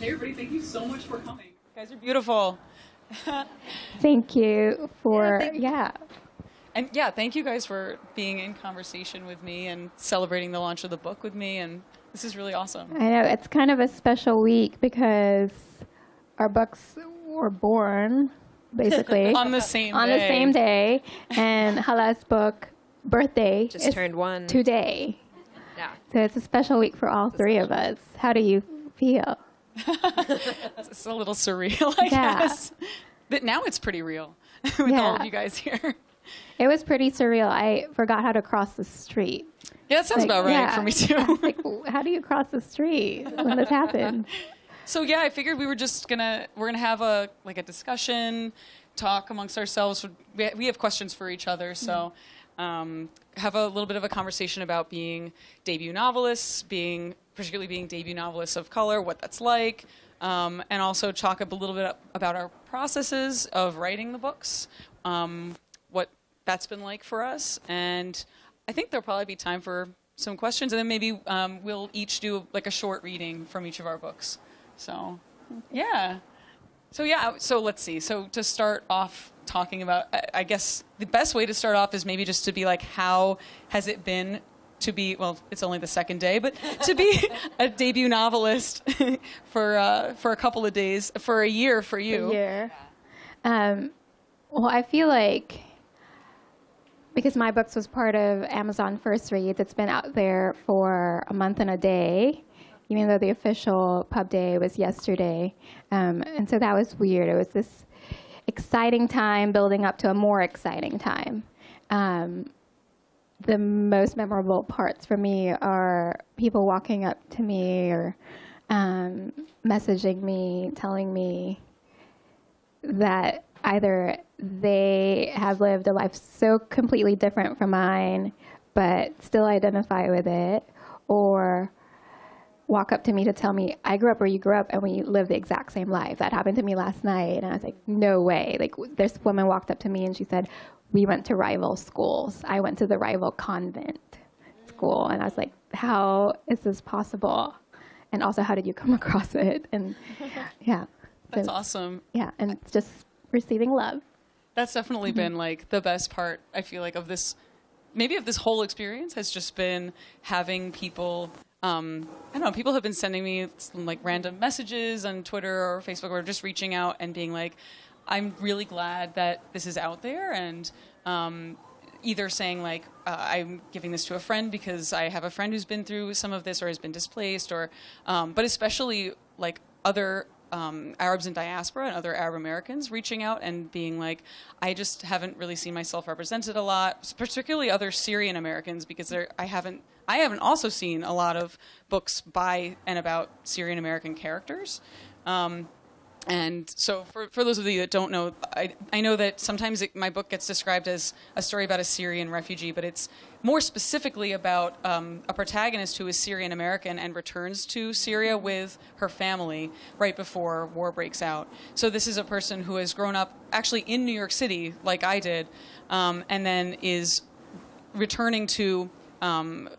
Hey, everybody, thank you so much for coming. You guys are beautiful. Thank you for, And yeah, thank you guys for being in conversation with me and celebrating the launch of the book with me. And this is really awesome. I know, it's kind of a special week because our books were born, basically. On the same day. And Hala's book, birthday, just turned 1 today. Yeah. So it's a special week for all three of us. How do you feel? It's a little surreal, I guess. But now it's pretty real with all of you guys here. It was pretty surreal. I forgot how to cross the street. Yeah, that sounds about right for me too. Like, how do you cross the street when this happened? So yeah, I figured we were just we're gonna have a discussion, talk amongst ourselves. We have questions for each other, so have a little bit of a conversation about being debut novelists, particularly being debut novelists of color, what that's like, and also talk a little bit about our processes of writing the books, what that's been like for us, and I think there'll probably be time for some questions, and then maybe we'll each do a short reading from each of our books. So, yeah. So let's see. So to start off talking about, I guess the best way to start off is maybe just to be like, how has it been to be, well, it's only the second day, but to be a debut novelist for a couple of days, for a year for you? A year. Well, I feel like because my books was part of Amazon First Reads, it's been out there for a month and a day, even though the official pub day was yesterday. And so that was weird. It was this exciting time building up to a more exciting time. The most memorable parts for me are people walking up to me or messaging me, telling me that either they have lived a life so completely different from mine, but still identify with it, or walk up to me to tell me, I grew up where you grew up and we live the exact same life. That happened to me last night. And I was like, no way. Like, this woman walked up to me and she said, we went to rival schools. I went to the rival convent school. And I was like, how is this possible? And also, how did you come across it? And That's awesome. Yeah, and it's just receiving love. That's definitely been like the best part, I feel like, of this whole experience has just been having people, I don't know, people have been sending me some, like, random messages on Twitter or Facebook, or just reaching out and being like, I'm really glad that this is out there, and either saying like, I'm giving this to a friend because I have a friend who's been through some of this or has been displaced, or but especially like other Arabs in diaspora and other Arab Americans reaching out and being like, I just haven't really seen myself represented a lot, particularly other Syrian Americans, because I haven't also seen a lot of books by and about Syrian American characters. And so for those of you that don't know, I know that sometimes my book gets described as a story about a Syrian refugee, but it's more specifically about a protagonist who is Syrian American and returns to Syria with her family right before war breaks out. So this is a person who has grown up actually in New York City, like I did, and then is returning to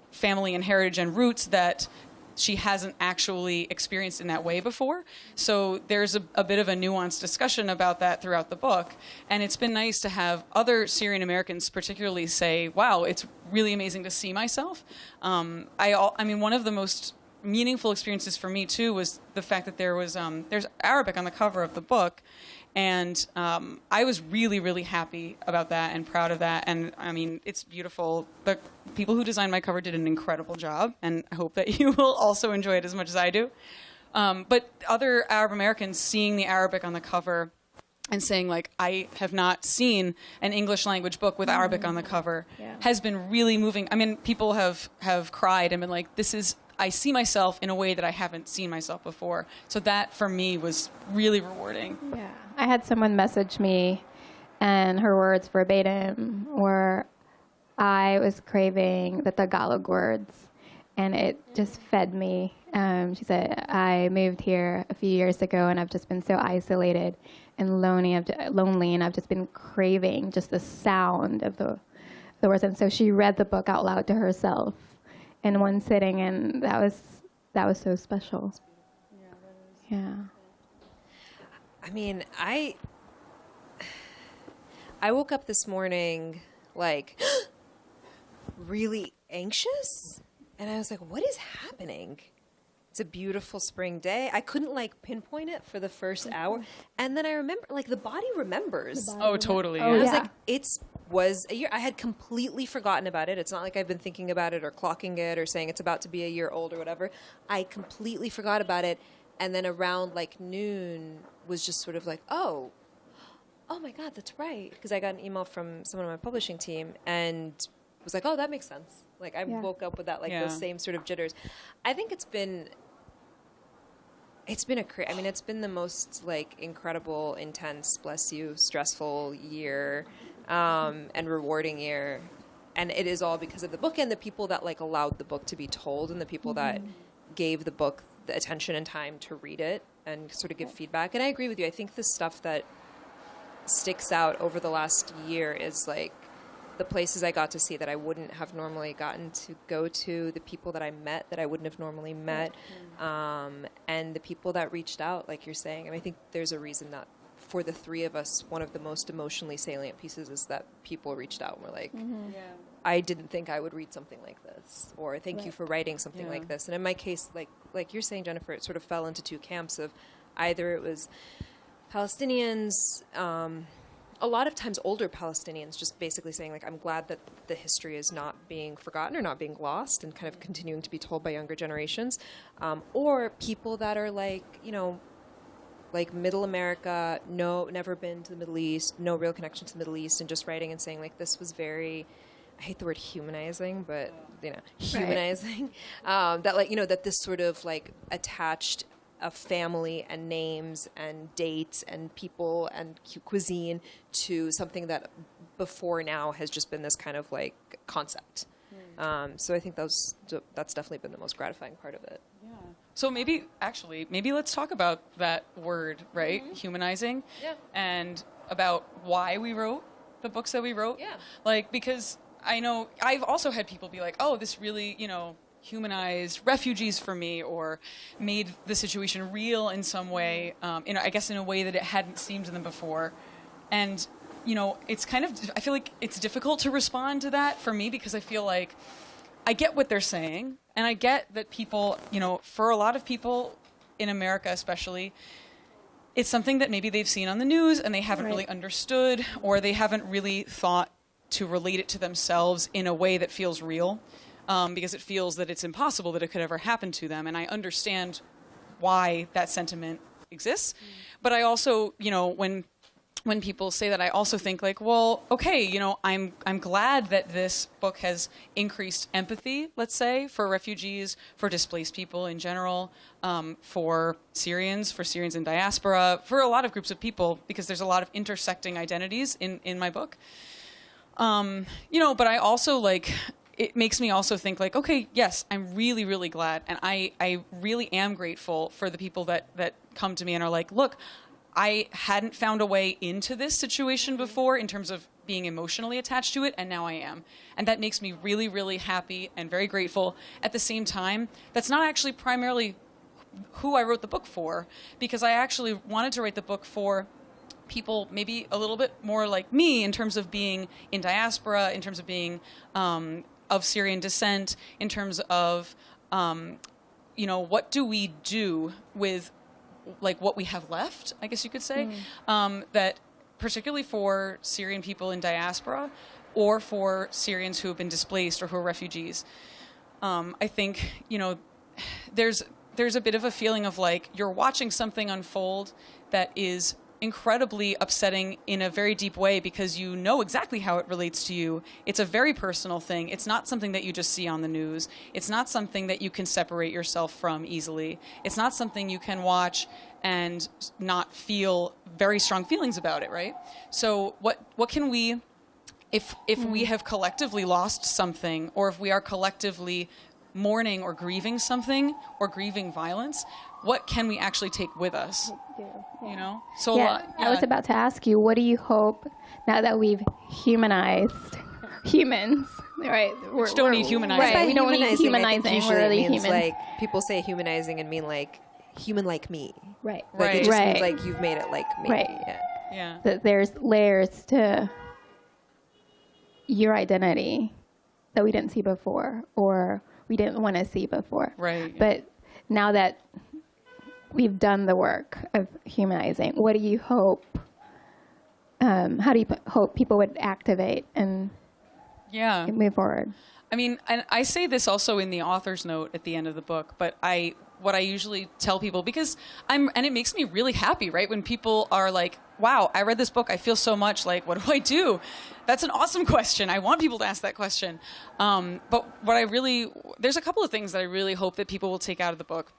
family and heritage and roots that she hasn't actually experienced in that way before. So there's a bit of a nuanced discussion about that throughout the book. And it's been nice to have other Syrian Americans particularly say, wow, it's really amazing to see myself. I mean, one of the most meaningful experiences for me, too, was the fact that there's Arabic on the cover of the book. And I was really, really happy about that and proud of that. And I mean, it's beautiful. The people who designed my cover did an incredible job, and I hope that you will also enjoy it as much as I do. But other Arab Americans seeing the Arabic on the cover and saying, like, I have not seen an English language book with Arabic on the cover has been really moving. I mean, people have cried and been like, I see myself in a way that I haven't seen myself before. So that, for me, was really rewarding. Yeah. I had someone message me, and her words verbatim were, I was craving the Tagalog words, and it just fed me. She said, I moved here a few years ago, and I've just been so isolated and lonely, and I've just been craving just the sound of the words. And so she read the book out loud to herself in one sitting, and that was so special. Yeah. I mean, I woke up this morning like really anxious, and I was like, what is happening? It's a beautiful spring day. I couldn't like pinpoint it for the first hour, and then I remember, like, the body remembers. Oh, totally. Oh, Yeah. I was yeah. like, was a year. I had completely forgotten about it. It's not like I've been thinking about it or clocking it or saying it's about to be a year old or whatever. I completely forgot about it. And then around like noon was just sort of like, oh my God, that's right. Because I got an email from someone on my publishing team and was like, oh, that makes sense. Like I woke up with that, like those same sort of jitters. I think it's been it's been the most like incredible, intense, bless you, stressful year, and rewarding year. And it is all because of the book and the people that like allowed the book to be told and the people that gave the book the attention and time to read it and sort of give feedback. And I agree with you. I think the stuff that sticks out over the last year is like the places I got to see that I wouldn't have normally gotten to go to, the people that I met that I wouldn't have normally met, and the people that reached out, like you're saying. I mean, I think there's a reason that for the three of us, one of the most emotionally salient pieces is that people reached out and were like, I didn't think I would read something like this, or thank you for writing something like this. And in my case, like you're saying, Jennifer, it sort of fell into two camps of either it was Palestinians, a lot of times older Palestinians just basically saying, like, I'm glad that the history is not being forgotten or not being lost and kind of continuing to be told by younger generations, or people that are like, you know, like middle America, never been to the Middle East, no real connection to the Middle East, and just writing and saying, like, this was very, I hate the word humanizing, but, you know, humanizing. That, like, you know, that this sort of, like, attached a family and names and dates and people and cuisine to something that before now has just been this kind of, like, concept. So I think that's definitely been the most gratifying part of it. Yeah. So maybe let's talk about that word, right? Humanizing. Yeah. And about why we wrote the books that we wrote. Yeah. Like, because I know I've also had people be like, oh, this really, you know, humanized refugees for me, or made the situation real in some way, I guess in a way that it hadn't seemed to them before. And, you know, it's kind of, I feel like it's difficult to respond to that for me, because I feel like I get what they're saying, and I get that people, you know, for a lot of people in America especially, it's something that maybe they've seen on the news and they haven't really understood, or they haven't really thought to relate it to themselves in a way that feels real. Because it feels that it's impossible that it could ever happen to them. And I understand why that sentiment exists. But I also, you know, when people say that, I also think like, well, okay, you know, I'm glad that this book has increased empathy, let's say, for refugees, for displaced people in general, for Syrians in diaspora, for a lot of groups of people, because there's a lot of intersecting identities in my book. You know, but I also like, it makes me also think like, okay, yes, I'm really, really glad. And I really am grateful for the people that come to me and are like, look, I hadn't found a way into this situation before in terms of being emotionally attached to it, and now I am. And that makes me really, really happy and very grateful. At the same time, that's not actually primarily who I wrote the book for, because I actually wanted to write the book for people maybe a little bit more like me in terms of being in diaspora, in terms of being of Syrian descent, in terms of, you know, what do we do with, like, what we have left, I guess you could say, that particularly for Syrian people in diaspora, or for Syrians who have been displaced or who are refugees. I think, you know, there's a bit of a feeling of like, you're watching something unfold that is incredibly upsetting in a very deep way, because you know exactly how it relates to you. It's a very personal thing. It's not something that you just see on the news. It's not something that you can separate yourself from easily. It's not something you can watch and not feel very strong feelings about it, right? So what can we, if we have collectively lost something, or if we are collectively mourning or grieving something, or grieving violence, what can we actually take with us? You know? So I was about to ask you, what do you hope, now that we've humanized humans, right? We don't need humanizing. Right, we don't need humanizing. Usually We're really it means human. like, people say humanizing and mean like human like me. Right. Like it just Right. means like you've made it like me. Right. Yeah. Yeah. That there's layers to your identity that we didn't see before, or we didn't want to see before. Right. But now that we've done the work of humanizing, what do you hope? How do you hope people would activate and Yeah. move forward? I mean, and I say this also in the author's note at the end of the book, but what I usually tell people, because and it makes me really happy, right? When people are like, wow, I read this book, I feel so much, like, what do I do? That's an awesome question. I want people to ask that question. But there's a couple of things that I really hope that people will take out of the book,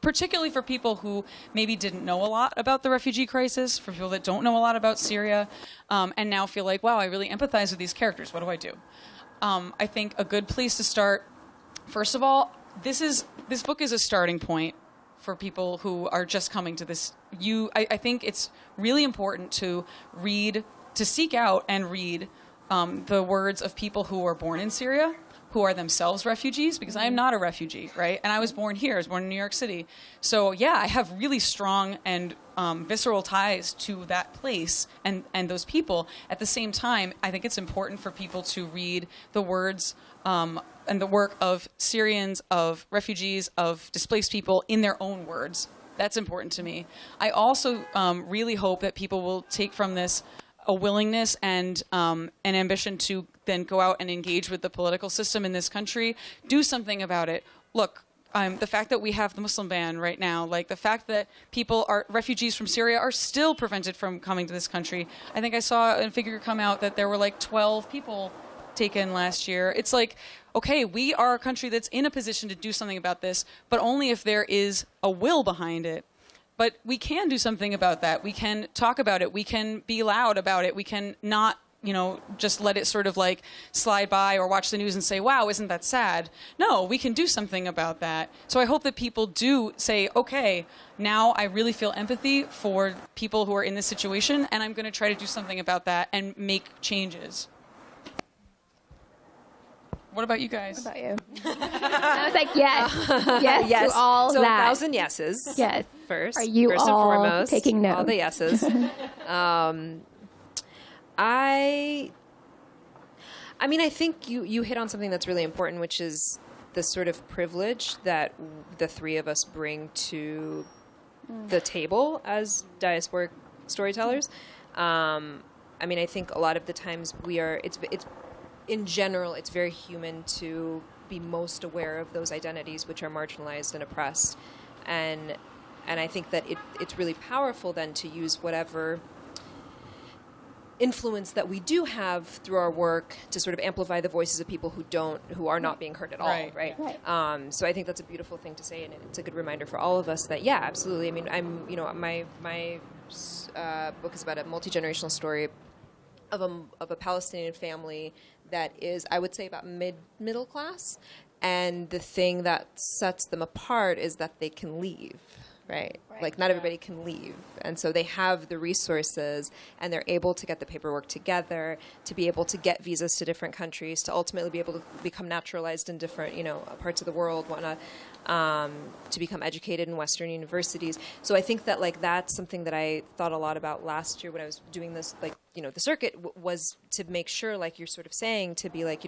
particularly for people who maybe didn't know a lot about the refugee crisis, for people that don't know a lot about Syria, and now feel like, wow, I really empathize with these characters. What do I do? I think a good place to start, first of all, this book is a starting point for people who are just coming to this. I think it's really important to seek out and read the words of people who were born in Syria, who are themselves refugees, because I am not a refugee, right? And I was born here. I was born in New York City. So yeah, I have really strong and visceral ties to that place and those people. At the same time, I think it's important for people to read the words and the work of Syrians, of refugees, of displaced people in their own words. That's important to me. I also really hope that people will take from this a willingness and an ambition to then go out and engage with the political system in this country, do something about it. Look, the fact that we have the Muslim ban right now, like the fact that refugees from Syria are still prevented from coming to this country. I think I saw a figure come out that there were like 12 people taken last year. It's like, okay, we are a country that's in a position to do something about this, but only if there is a will behind it. But we can do something about that. We can talk about it. We can be loud about it. We can not, just let it sort of like slide by or watch the news and say, wow, isn't that sad? No, we can do something about that. So I hope that people do say, okay, now I really feel empathy for people who are in this situation, and I'm going to try to do something about that and make changes. What about you guys? What about you? I was like, yes. Yes to all so that. 1,000 yeses. Yes. First. Are you first all and foremost, taking notes? All the yeses. I think you hit on something that's really important, which is the sort of privilege that the three of us bring to the table as diasporic storytellers. I think a lot of the times it's in general, it's very human to be most aware of those identities which are marginalized and oppressed. And I think that it's really powerful then to use whatever influence that we do have through our work to sort of amplify the voices of people who are not being heard at all, right? So I think that's a beautiful thing to say, and it's a good reminder for all of us that, yeah, absolutely. I mean, my book is about a multi-generational story of a Palestinian family that is, I would say, about middle class, and the thing that sets them apart is that they can leave, right? Like not everybody can leave, and so they have the resources, and they're able to get the paperwork together, to be able to get visas to different countries, to ultimately be able to become naturalized in different, parts of the world, whatnot, to become educated in Western universities. So I think that that's something that I thought a lot about last year when I was doing this, the circuit was to make sure, like you're sort of saying, to be like,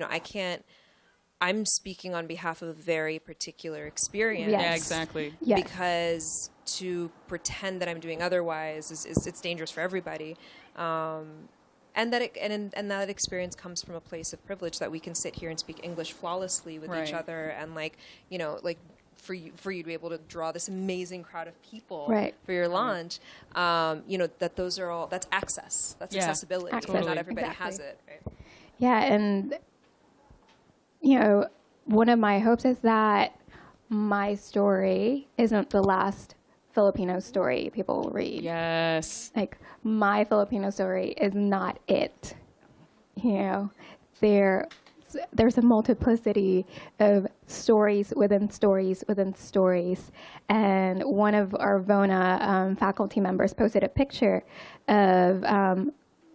I'm speaking on behalf of a very particular experience. Yes. Yeah, exactly. Yes. Because to pretend that I'm doing otherwise it's dangerous for everybody. And that experience comes from a place of privilege, that we can sit here and speak English flawlessly with each other, and for you to be able to draw this amazing crowd of people for your launch, that those are all, that's access, that's accessibility. Access. Not everybody Exactly. has it, right? Yeah, and one of my hopes is that my story isn't the last Filipino story people will read. Yes. Like, my Filipino story is not it. There's a multiplicity of stories within stories within stories. And one of our VONA faculty members posted a picture of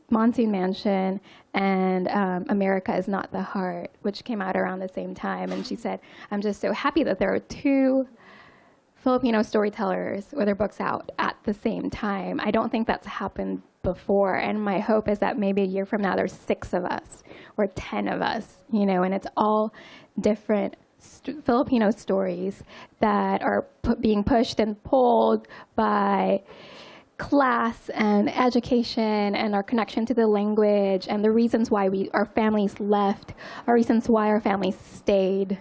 Monsoon Mansion and America is Not the Heart, which came out around the same time. And she said, I'm just so happy that there are two Filipino storytellers with their books out at the same time. I don't think that's happened before, and my hope is that maybe a year from now there's 6 of us or 10 of us, and it's all different Filipino stories that are being pushed and pulled by class and education and our connection to the language and the reasons why our families left, our reasons why our families stayed,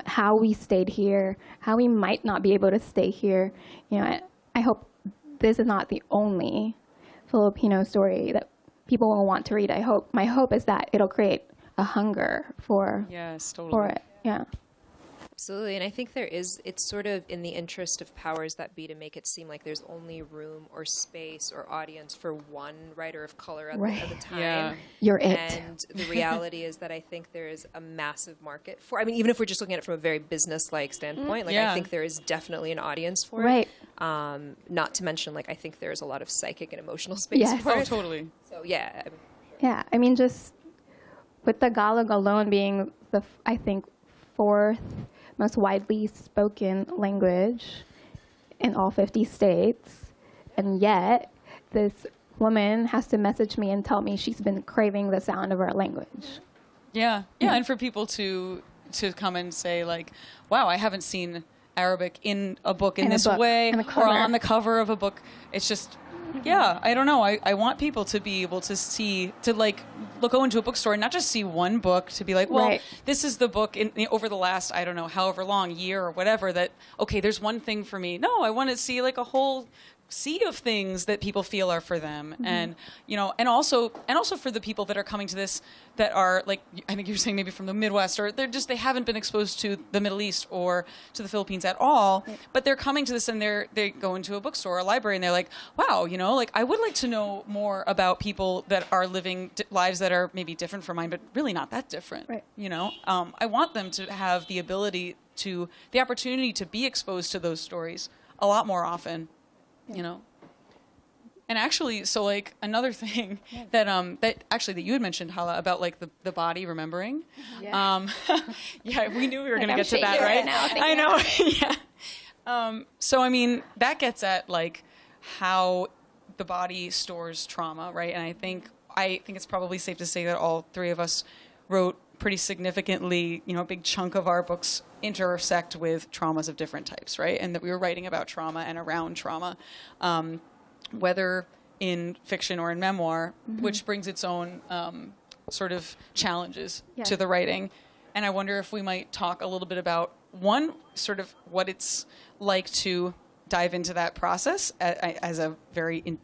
how we stayed here, how we might not be able to stay here. I hope this is not the only Filipino story that people will want to read. My hope is that it'll create a hunger for it. Yeah. Absolutely, and I think it's sort of in the interest of powers that be to make it seem like there's only room or space or audience for one writer of color at the time. Yeah. You're it. And the reality is that I think there is a massive market for, even if we're just looking at it from a very business-like standpoint, I think there is definitely an audience for it. Not to mention, I think there's a lot of psychic and emotional space for it. Oh, totally. So, yeah. Yeah, just with Tagalog alone being I think, 4th most widely spoken language in all 50 states. And yet, this woman has to message me and tell me she's been craving the sound of our language. Yeah. And for people to come and say, wow, I haven't seen Arabic in a book in this way, or on the cover of a book. It's just, I don't know. I want people to be able to see, go into a bookstore and not just see one book, to be like, well, this is the book over the last, I don't know, however long, year or whatever, that, okay, there's one thing for me. No, I want to see a whole sea of things that people feel are for them. And, and also for the people that are coming to this that are I think you're saying maybe from the Midwest, or they haven't been exposed to the Middle East or to the Philippines at all, but they're coming to this and they go into a bookstore or a library and they're like, wow, I would like to know more about people that are living lives that are maybe different from mine, but really not that different. I want them to have the opportunity to be exposed to those stories a lot more often. And actually, so another thing that you had mentioned, Hala, about the body remembering. We knew we were going to get to that, right? Now, I know. So that gets at how the body stores trauma, right? And I think it's probably safe to say that all 3 of us wrote pretty significantly, a big chunk of our books intersect with traumas of different types, right? And that we were writing about trauma and around trauma, whether in fiction or in memoir, which brings its own sort of challenges to the writing. And I wonder if we might talk a little bit about, one, sort of what it's like to dive into that process as a very,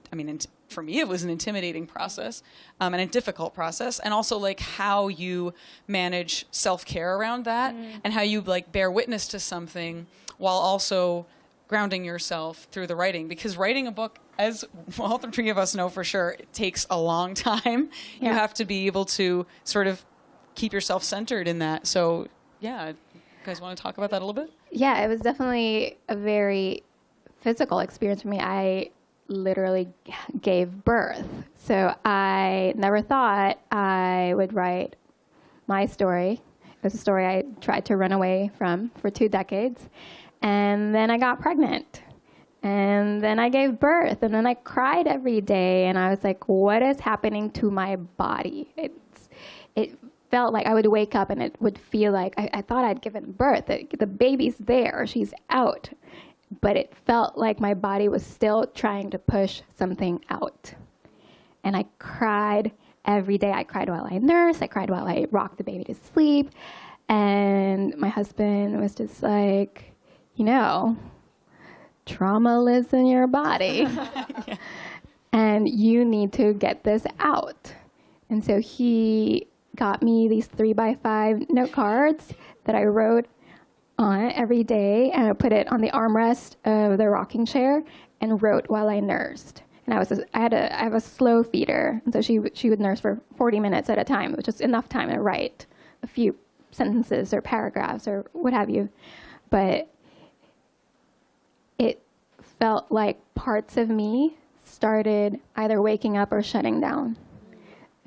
for me, it was an intimidating process and a difficult process. And also how you manage self-care around that and how you bear witness to something while also grounding yourself through the writing. Because writing a book, as all 3 of us know for sure, it takes a long time. You have to be able to sort of keep yourself centered in that. So, you guys want to talk about that a little bit? Yeah, it was definitely a very physical experience for me. I literally gave birth. So I never thought I would write my story. It was a story I tried to run away from for 2 decades. And then I got pregnant. And then I gave birth. And then I cried every day. And I was like, what is happening to my body? It felt like I would wake up and it would feel like I thought I'd given birth. The baby's there. She's out. But it felt like my body was still trying to push something out. And I cried every day. I cried while I nursed. I cried while I rocked the baby to sleep. And my husband was just like, trauma lives in your body. And you need to get this out. And so he got me these 3x5 note cards that I wrote on every day, and I put it on the armrest of the rocking chair and wrote while I nursed. And I have a slow feeder, and so she would nurse for 40 minutes at a time, which is enough time to write a few sentences or paragraphs or what have you. But it felt like parts of me started either waking up or shutting down.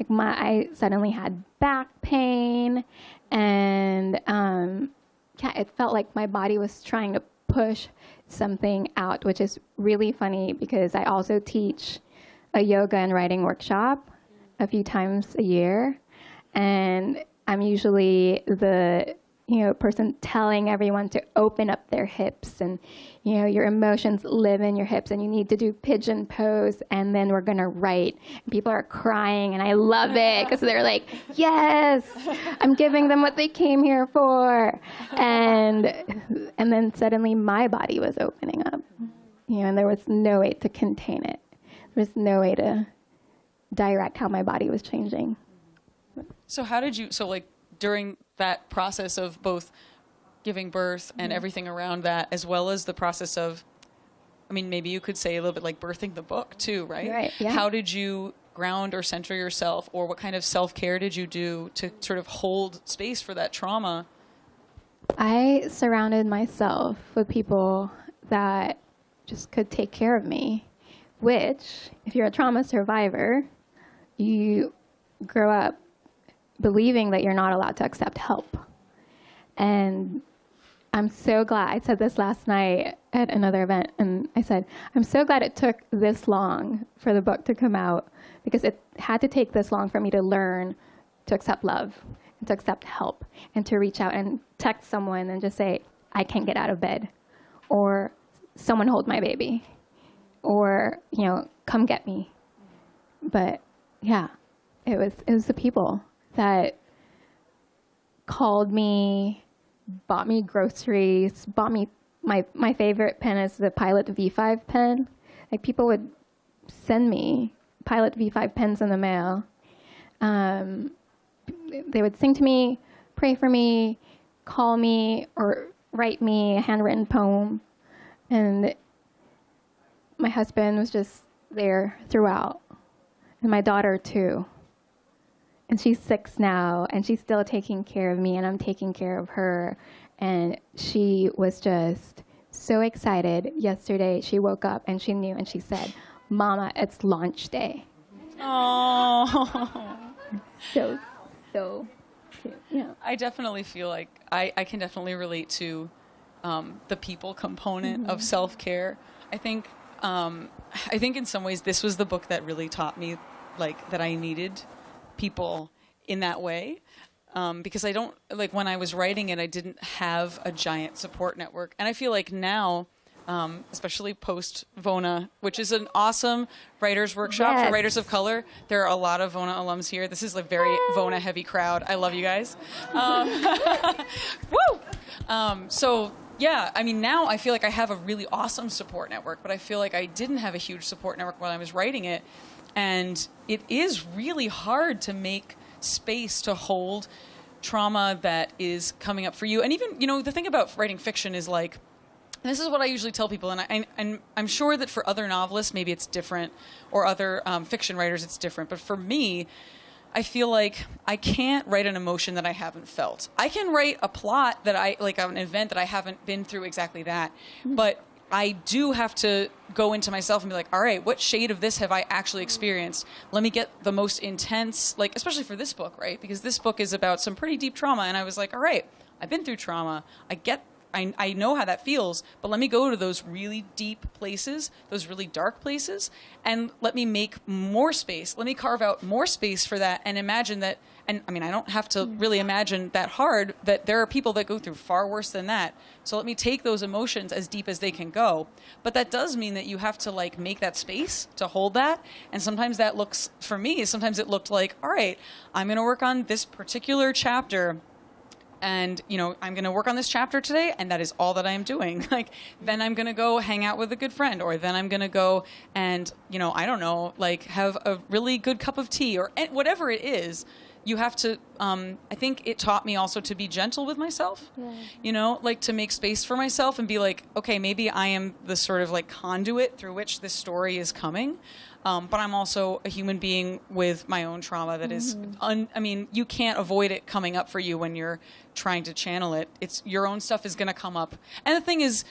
I suddenly had back pain, and it felt like my body was trying to push something out, which is really funny because I also teach a yoga and writing workshop a few times a year. And I'm usually the person telling everyone to open up their hips, and your emotions live in your hips, and you need to do pigeon pose, and then we're gonna write. And people are crying, and I love it because they're like, yes, I'm giving them what they came here for. And then suddenly my body was opening up, and there was no way to contain it. There was no way to direct how my body was changing. So how did you, during that process of both giving birth and everything around that, as well as the process of, maybe you could say a little bit like birthing the book too, right? Right, yeah. How did you ground or center yourself, or what kind of self-care did you do to sort of hold space for that trauma? I surrounded myself with people that just could take care of me, which, if you're a trauma survivor, you grow up believing that you're not allowed to accept help. And I'm so glad, I said this last night at another event, and I said, I'm so glad it took this long for the book to come out, because it had to take this long for me to learn to accept love, and to accept help, and to reach out and text someone and just say, I can't get out of bed, or someone hold my baby, or, come get me. But yeah, it was the people that called me, bought me groceries, bought me my favorite pen is the Pilot V5 pen. Like, people would send me Pilot V5 pens in the mail. They would sing to me, pray for me, call me, or write me a handwritten poem. And my husband was just there throughout, and my daughter too. And she's 6 now, and she's still taking care of me, and I'm taking care of her. And she was just so excited. Yesterday, she woke up, and she knew, and she said, Mama, it's launch day. Oh. So cute. Yeah. I definitely feel like I can definitely relate to the people component of self-care. I think in some ways this was the book that really taught me that I needed people in that way, because I don't, when I was writing it, I didn't have a giant support network. And I feel like now, especially post Vona, which is an awesome writers workshop for writers of color. There are a lot of Vona alums here. This is a very Vona heavy crowd. I love you guys. Woo! So yeah, now I feel like I have a really awesome support network, but I feel like I didn't have a huge support network when I was writing it. And it is really hard to make space to hold trauma that is coming up for you. And even, the thing about writing fiction is and this is what I usually tell people, and I'm sure that for other novelists maybe it's different, or other fiction writers it's different. But for me, I feel like I can't write an emotion that I haven't felt. I can write a plot that an event that I haven't been through exactly that, but I do have to go into myself and be like, all right, what shade of this have I actually experienced? Let me get the most intense, especially for this book, right? Because this book is about some pretty deep trauma. And I was like, all right, I've been through trauma. I know how that feels, but let me go to those really deep places, those really dark places, and let me make more space. Let me carve out more space for that and imagine that. And I don't have to really imagine that hard, that there are people that go through far worse than that. So let me take those emotions as deep as they can go. But that does mean that you have to make that space to hold that. And sometimes that looks, for me, sometimes it looked like, all right, I'm going to work on this particular chapter. And, I'm going to work on this chapter today, and that is all that I am doing. Then I'm going to go hang out with a good friend, or then I'm going to go and, I don't know, have a really good cup of tea, or whatever it is. You have to, I think it taught me also to be gentle with myself, to make space for myself and be okay, maybe I am the sort of conduit through which this story is coming. But I'm also a human being with my own trauma that is, you can't avoid it coming up for you when you're trying to channel it. It's your own stuff is going to come up. And the thing is,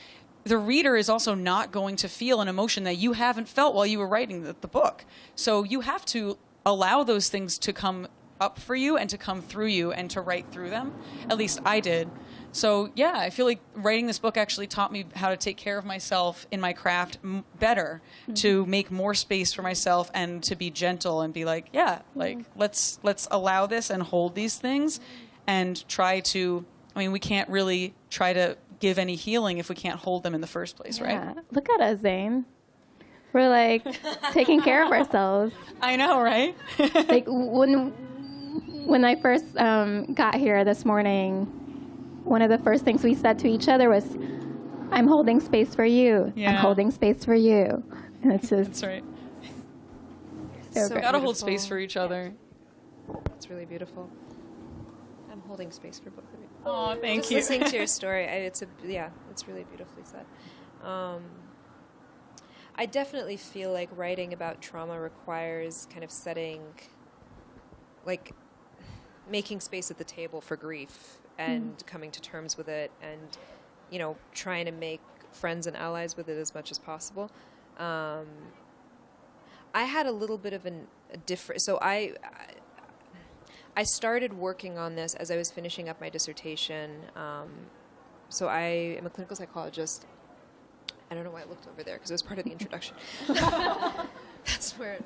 the reader is also not going to feel an emotion that you haven't felt while you were writing the book. So you have to allow those things to come up for you and to come through you and to write through them. At least I did. So yeah, I feel like writing this book actually taught me how to take care of myself in my craft better, to make more space for myself and to be gentle and be like, yeah, like let's allow this and hold these things and try to, I mean, we can't really try to give any healing if we can't hold them in the first place, right? Look at us, Zane. We're like taking care of ourselves. I know, right? Like when I first got here this morning, one of the first things we said to each other was, I'm holding space for you. Yeah. I'm holding space for you. And it's just... That's right. So We gotta hold space for each other. It's really beautiful. I'm holding space for both of you. Oh, thank Just you. listening to your story, it's really beautifully said. I definitely feel like writing about trauma requires kind of setting, like, making space at the table for grief and coming to terms with it, and, you know, trying to make friends and allies with it as much as possible. I had a little bit of a different, so I started working on this as I was finishing up my dissertation. So I am a clinical psychologist. I don't know why I looked over there because it was part of the introduction. That's where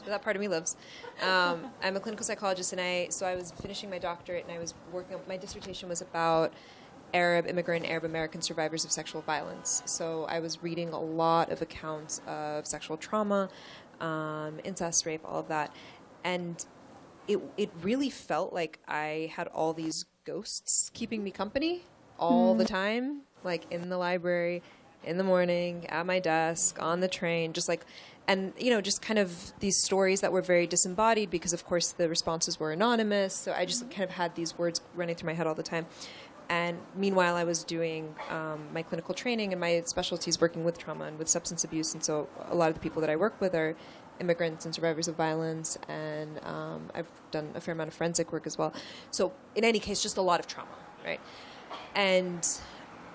that part of me lives. I'm a clinical psychologist, and so I was finishing my doctorate, and I was working. My dissertation was about Arab immigrant, Arab American survivors of sexual violence. So I was reading a lot of accounts of sexual trauma, incest, rape, all of that, and it really felt like I had all these ghosts keeping me company all the time, like in the library, in the morning, at my desk, on the train, just like, and, you know, just kind of these stories that were very disembodied because, of course, the responses were anonymous. So I just kind of had these words running through my head all the time. And meanwhile, I was doing my clinical training, and my specialty is working with trauma and with substance abuse. And so a lot of the people that I work with are immigrants and survivors of violence. And I've done a fair amount of forensic work as well. So in any case, just a lot of trauma, right? And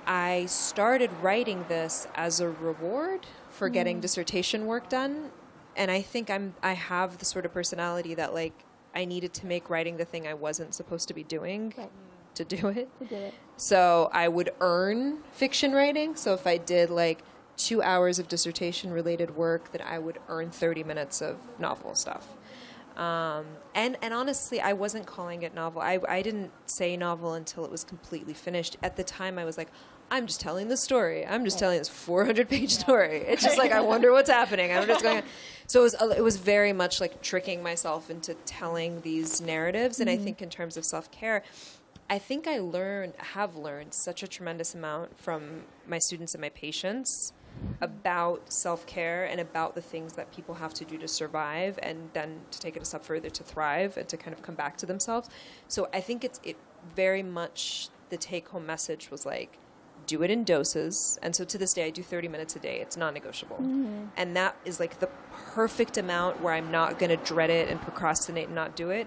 I started writing this as a reward for getting dissertation work done. And I think I have the sort of personality that, like, I needed to make writing the thing I wasn't supposed to be doing to do it. So I would earn fiction writing. So if I did like 2 hours of dissertation related work, then I would earn 30 minutes of novel stuff. And honestly, I wasn't calling it novel. I didn't say novel until it was completely finished. At the time, I was like, I'm just telling the story. I'm just telling this 400-page story. It's just like, I wonder what's happening. I'm just going. So it was very much like tricking myself into telling these narratives. And I think in terms of self-care, I think I have learned such a tremendous amount from my students and my patients about self-care and about the things that people have to do to survive, and then to take it a step further to thrive and to kind of come back to themselves. So I think it very much, the take-home message was like, do it in doses. And so to this day, I do 30 minutes a day. It's non-negotiable. And that is like the perfect amount where I'm not going to dread it and procrastinate and not do it.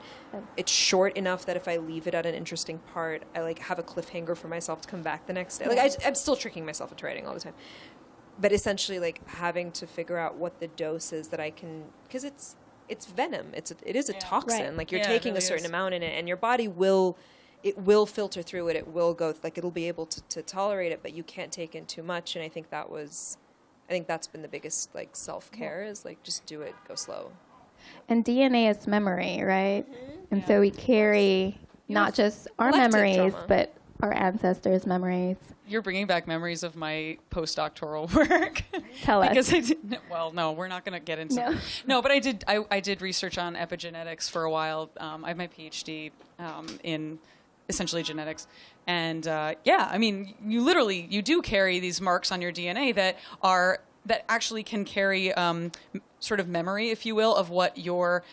It's short enough that if I leave it at an interesting part, I like have a cliffhanger for myself to come back the next day. Like I'm still tricking myself into writing all the time. But essentially, like, having to figure out what the dose is that I can, because it's venom. It is a toxin. Right. Like, you're taking a certain amount in it, and your body will filter through it. It will go, like, it'll be able to tolerate it, but you can't take in too much. And I think that's been the biggest, like, self-care is, like, just do it, go slow. And DNA is memory, right? And so we carry not just our memories, but our ancestors' memories. You're bringing back memories of my postdoctoral work. Tell us. Because well, no, we're not going to get into No, but I did research on epigenetics for a while. I have my PhD in essentially genetics. And I mean, you do carry these marks on your DNA that actually can carry sort of memory, if you will, of what your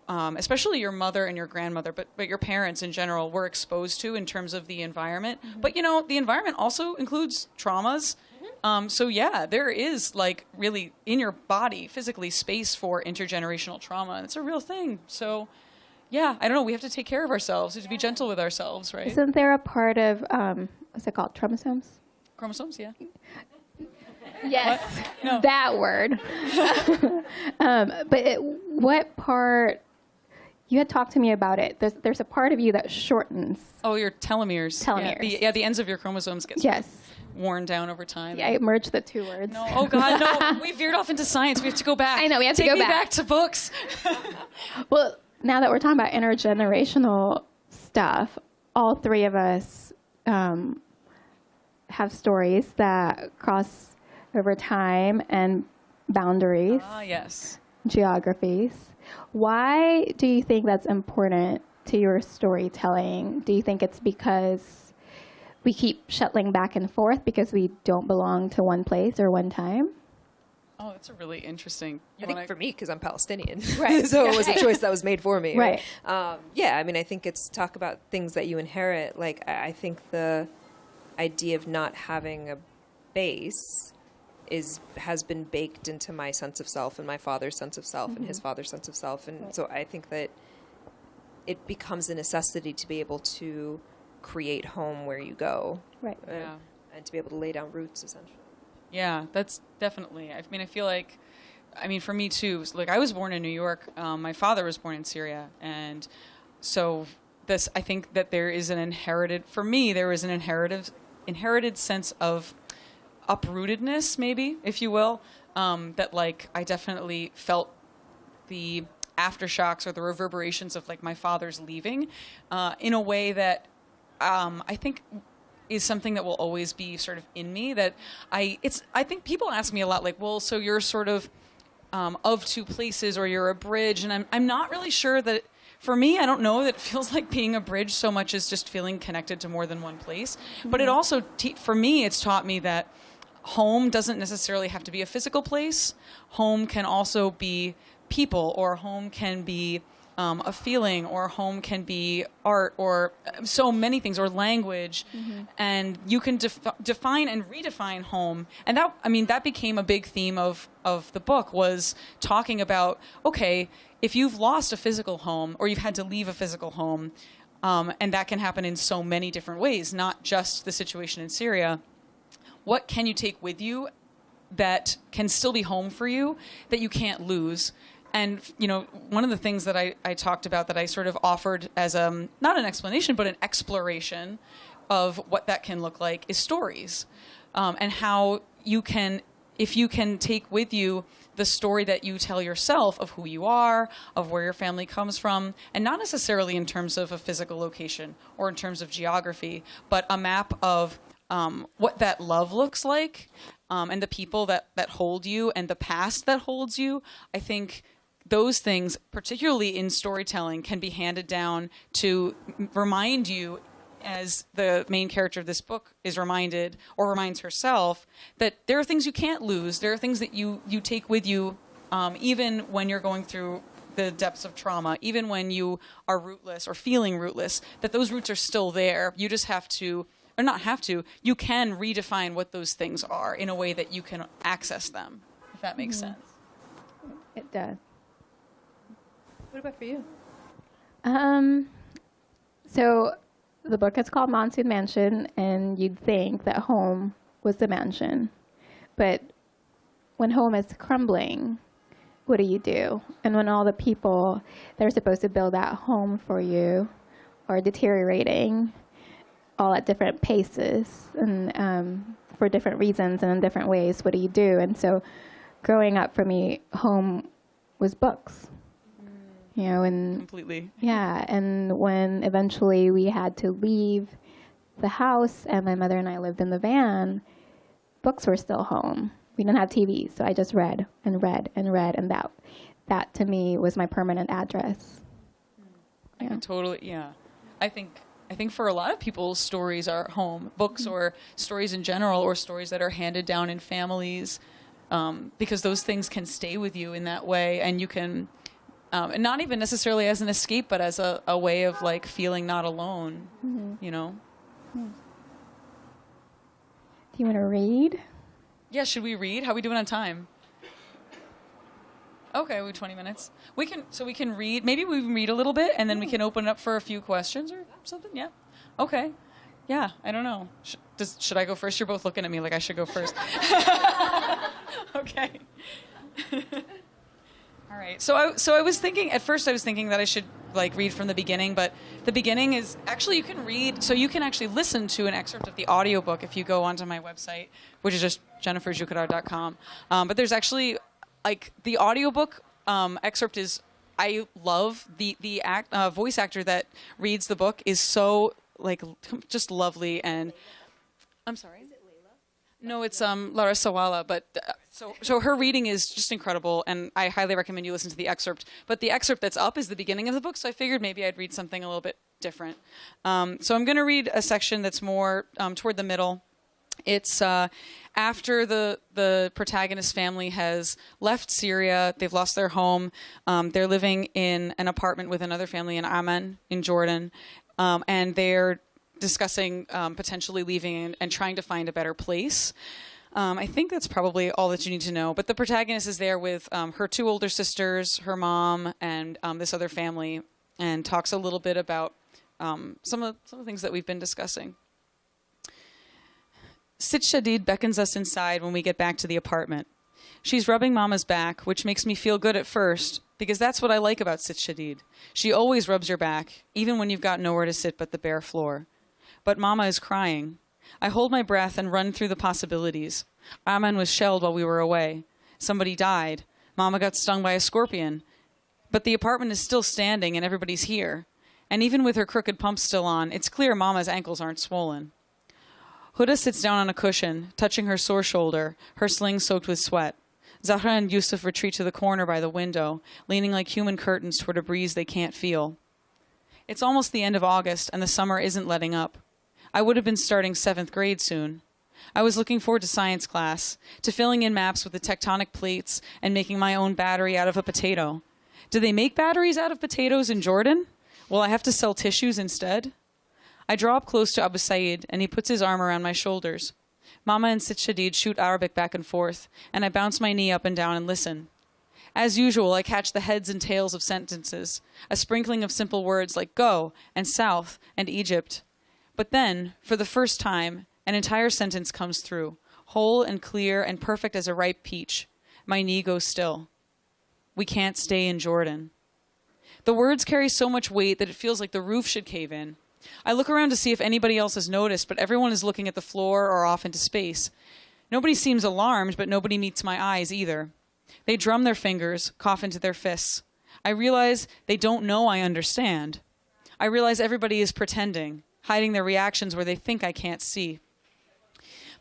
especially your mother and your grandmother, but your parents in general were exposed to in terms of the environment. But, you know, the environment also includes traumas. So, yeah, there is, like, really in your body, physically, space for intergenerational trauma. And it's a real thing. So, yeah, I don't know. We have to take care of ourselves. We have to be gentle with ourselves, right? Isn't there a part of, what's it called, chromosomes? Chromosomes, yeah. Yes, No. that word. But what part you had talked to me about it. There's a part of you that shortens. Oh, your telomeres. Telomeres. Yeah, the ends of your chromosomes get sort of worn down over time. Yeah, I merged the two words. No, oh God, no. We veered off into science. We have to go back. I know, we have to Take go me back. back to books. Well, now that we're talking about intergenerational stuff, all three of us have stories that cross over time and boundaries, Ah, yes. geographies. Why do you think that's important to your storytelling? Do you think it's because we keep shuttling back and forth because we don't belong to one place or one time? Oh, that's a really interesting. I think for me, because I'm Palestinian, Right. so it was a choice that was made for me. Right. Yeah, I mean, I think it's talk about things that you inherit. Like, I think the idea of not having a base has been baked into my sense of self and my father's sense of self and his father's sense of self. And so I think that it becomes a necessity to be able to create home where you go. Right. And to be able to lay down roots, essentially. Yeah, that's definitely. I mean, I feel like, for me too. Like, I was born in New York. My father was born in Syria, and so I think that there is an inherited. For me, there is an inherited sense of uprootedness, maybe, if you will. That like I definitely felt the aftershocks or the reverberations of like my father's leaving, in a way that I think is something that will always be sort of in me. That I think people ask me a lot, like, well, so you're sort of two places, or you're a bridge, and I'm not really sure that. For me, I don't know that it feels like being a bridge so much as just feeling connected to more than one place. Mm-hmm. But it also, for me, it's taught me that home doesn't necessarily have to be a physical place. Home can also be people, or home can be a feeling, or home can be art, or so many things, or language. Mm-hmm. And you can define and redefine home. And that became a big theme of the book, was talking about, okay, if you've lost a physical home, or you've had to leave a physical home, and that can happen in so many different ways, not just the situation in Syria, what can you take with you that can still be home for you, that you can't lose? And, one of the things that I talked about, that I sort of offered as not an explanation, but an exploration of what that can look like, is stories. And how you can, if you can take with you the story that you tell yourself of who you are, of where your family comes from, and not necessarily in terms of a physical location or in terms of geography, but a map of what that love looks like, and the people that hold you, and the past that holds you. I think those things, particularly in storytelling, can be handed down to remind you, as the main character of this book is reminded, or reminds herself, that there are things you can't lose. There are things that you take with you, even when you're going through the depths of trauma, even when you are rootless or feeling rootless, that those roots are still there. You just have to, or not have to, you can redefine what those things are in a way that you can access them, if that makes sense. It does. What about for you? So the book is called Monsoon Mansion, and you'd think that home was the mansion. But when home is crumbling, what do? And when all the people that are supposed to build that home for you are deteriorating, all at different paces and for different reasons and in different ways, what do? And so growing up for me, home was books. And completely. Yeah, and when eventually we had to leave the house and my mother and I lived in the van, books were still home. We didn't have TVs, so I just read and read and read, and that to me was my permanent address. Yeah. Totally, yeah. I think for a lot of people, stories are home. Books, or stories in general, or stories that are handed down in families, because those things can stay with you in that way, and you can. And not even necessarily as an escape, but as a way of like feeling not alone, Mm-hmm. Mm. Do you want to read? Yeah, should we read? How are we doing on time? Okay, we have 20 minutes. We can read. Maybe we can read a little bit, and then we can open it up for a few questions or something. Yeah. Okay. Yeah, I don't know. Should I go first? You're both looking at me like I should go first. Okay. All right. So I was thinking, at first I was thinking that I should like read from the beginning, but the beginning is actually you can actually listen to an excerpt of the audiobook if you go onto my website, which is just jenniferjoukhadar.com. But there's actually like the audiobook excerpt is, I love the voice actor that reads the book is so like just lovely, and I'm sorry. No, it's Larissa Walla, but so her reading is just incredible, and I highly recommend you listen to the excerpt. But the excerpt that's up is the beginning of the book, so I figured maybe I'd read something a little bit different. So I'm going to read a section that's more toward the middle. It's after the protagonist family has left Syria, they've lost their home, they're living in an apartment with another family in Amman, in Jordan, and they're discussing potentially leaving and trying to find a better place. I think that's probably all that you need to know. But the protagonist is there with her two older sisters, her mom, and this other family, and talks a little bit about some of the things that we've been discussing. Sit Shadid beckons us inside when we get back to the apartment. She's rubbing Mama's back, which makes me feel good at first, because that's what I like about Sit Shadid. She always rubs your back, even when you've got nowhere to sit but the bare floor. But Mama is crying. I hold my breath and run through the possibilities. Amman was shelled while we were away. Somebody died. Mama got stung by a scorpion. But the apartment is still standing and everybody's here. And even with her crooked pumps still on, it's clear Mama's ankles aren't swollen. Huda sits down on a cushion, touching her sore shoulder, her sling soaked with sweat. Zahra and Yusuf retreat to the corner by the window, leaning like human curtains toward a breeze they can't feel. It's almost the end of August, and the summer isn't letting up. I would have been starting 7th grade soon. I was looking forward to science class, to filling in maps with the tectonic plates and making my own battery out of a potato. Do they make batteries out of potatoes in Jordan? Will I have to sell tissues instead? I draw up close to Abu Said, and he puts his arm around my shoulders. Mama and Sit Shadid shoot Arabic back and forth, and I bounce my knee up and down and listen. As usual, I catch the heads and tails of sentences, a sprinkling of simple words like go and south and Egypt. But then, for the first time, an entire sentence comes through, whole and clear and perfect as a ripe peach. My knee goes still. We can't stay in Jordan. The words carry so much weight that it feels like the roof should cave in. I look around to see if anybody else has noticed, but everyone is looking at the floor or off into space. Nobody seems alarmed, but nobody meets my eyes either. They drum their fingers, cough into their fists. I realize they don't know I understand. I realize everybody is pretending, hiding their reactions where they think I can't see.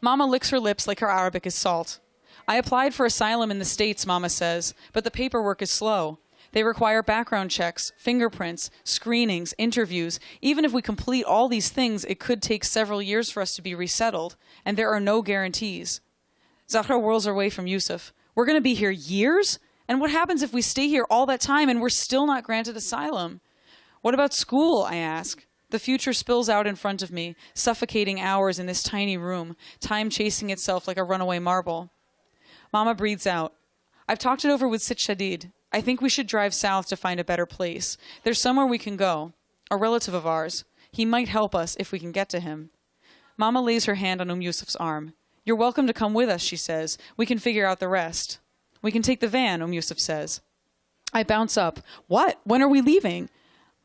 Mama licks her lips like her Arabic is salt. I applied for asylum in the States, Mama says, but the paperwork is slow. They require background checks, fingerprints, screenings, interviews. Even if we complete all these things, it could take several years for us to be resettled, and there are no guarantees. Zahra whirls away from Yusuf. We're going to be here years? And what happens if we stay here all that time and we're still not granted asylum? What about school, I ask. The future spills out in front of me, suffocating hours in this tiny room, time chasing itself like a runaway marble. Mama breathes out. I've talked it over with Sit Shadid. I think we should drive south to find a better place. There's somewhere we can go. A relative of ours. He might help us if we can get to him. Mama lays her hand on Yusuf's arm. You're welcome to come with us, she says. We can figure out the rest. We can take the van, Yusuf says. I bounce up. What? When are we leaving?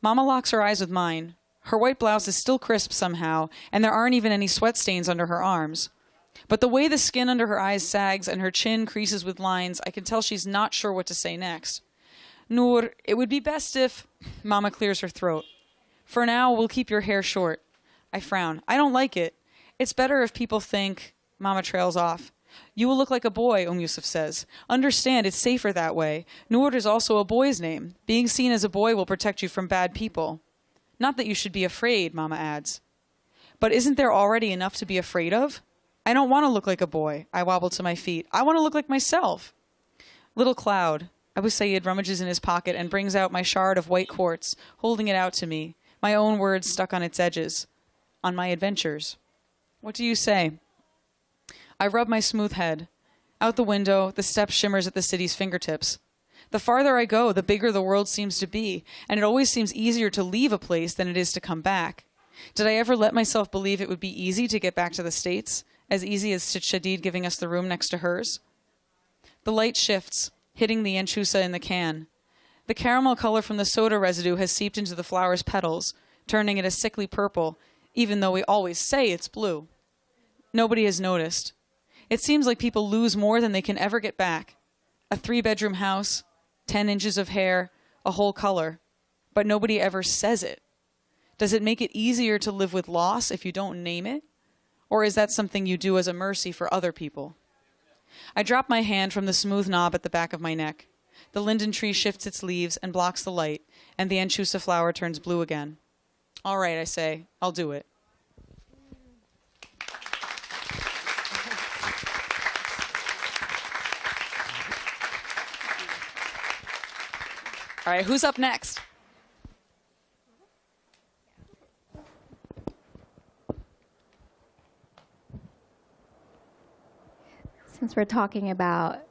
Mama locks her eyes with mine. Her white blouse is still crisp somehow, and there aren't even any sweat stains under her arms. But the way the skin under her eyes sags and her chin creases with lines, I can tell she's not sure what to say next. Nour, it would be best if... Mama clears her throat. For now, we'll keep your hair short. I frown. I don't like it. It's better if people think... Mama trails off. You will look like a boy, Yusuf says. Understand, it's safer that way. Nour is also a boy's name. Being seen as a boy will protect you from bad people. Not that you should be afraid, Mama adds. But isn't there already enough to be afraid of? I don't want to look like a boy. I wobble to my feet. I want to look like myself. Little cloud. Abu Sayyid rummages in his pocket and brings out my shard of white quartz, holding it out to me, my own words stuck on its edges. On my adventures. What do you say? I rub my smooth head. Out the window, the steppe shimmers at the city's fingertips. The farther I go, the bigger the world seems to be, and it always seems easier to leave a place than it is to come back. Did I ever let myself believe it would be easy to get back to the States? As easy as Shadid giving us the room next to hers? The light shifts, hitting the anchusa in the can. The caramel color from the soda residue has seeped into the flower's petals, turning it a sickly purple, even though we always say it's blue. Nobody has noticed. It seems like people lose more than they can ever get back. A 3-bedroom house, 10 inches of hair, a whole color. But nobody ever says it. Does it make it easier to live with loss if you don't name it? Or is that something you do as a mercy for other people? I drop my hand from the smooth knob at the back of my neck. The linden tree shifts its leaves and blocks the light, and the anchusa flower turns blue again. All right, I say, I'll do it. All right, who's up next? Since we're talking about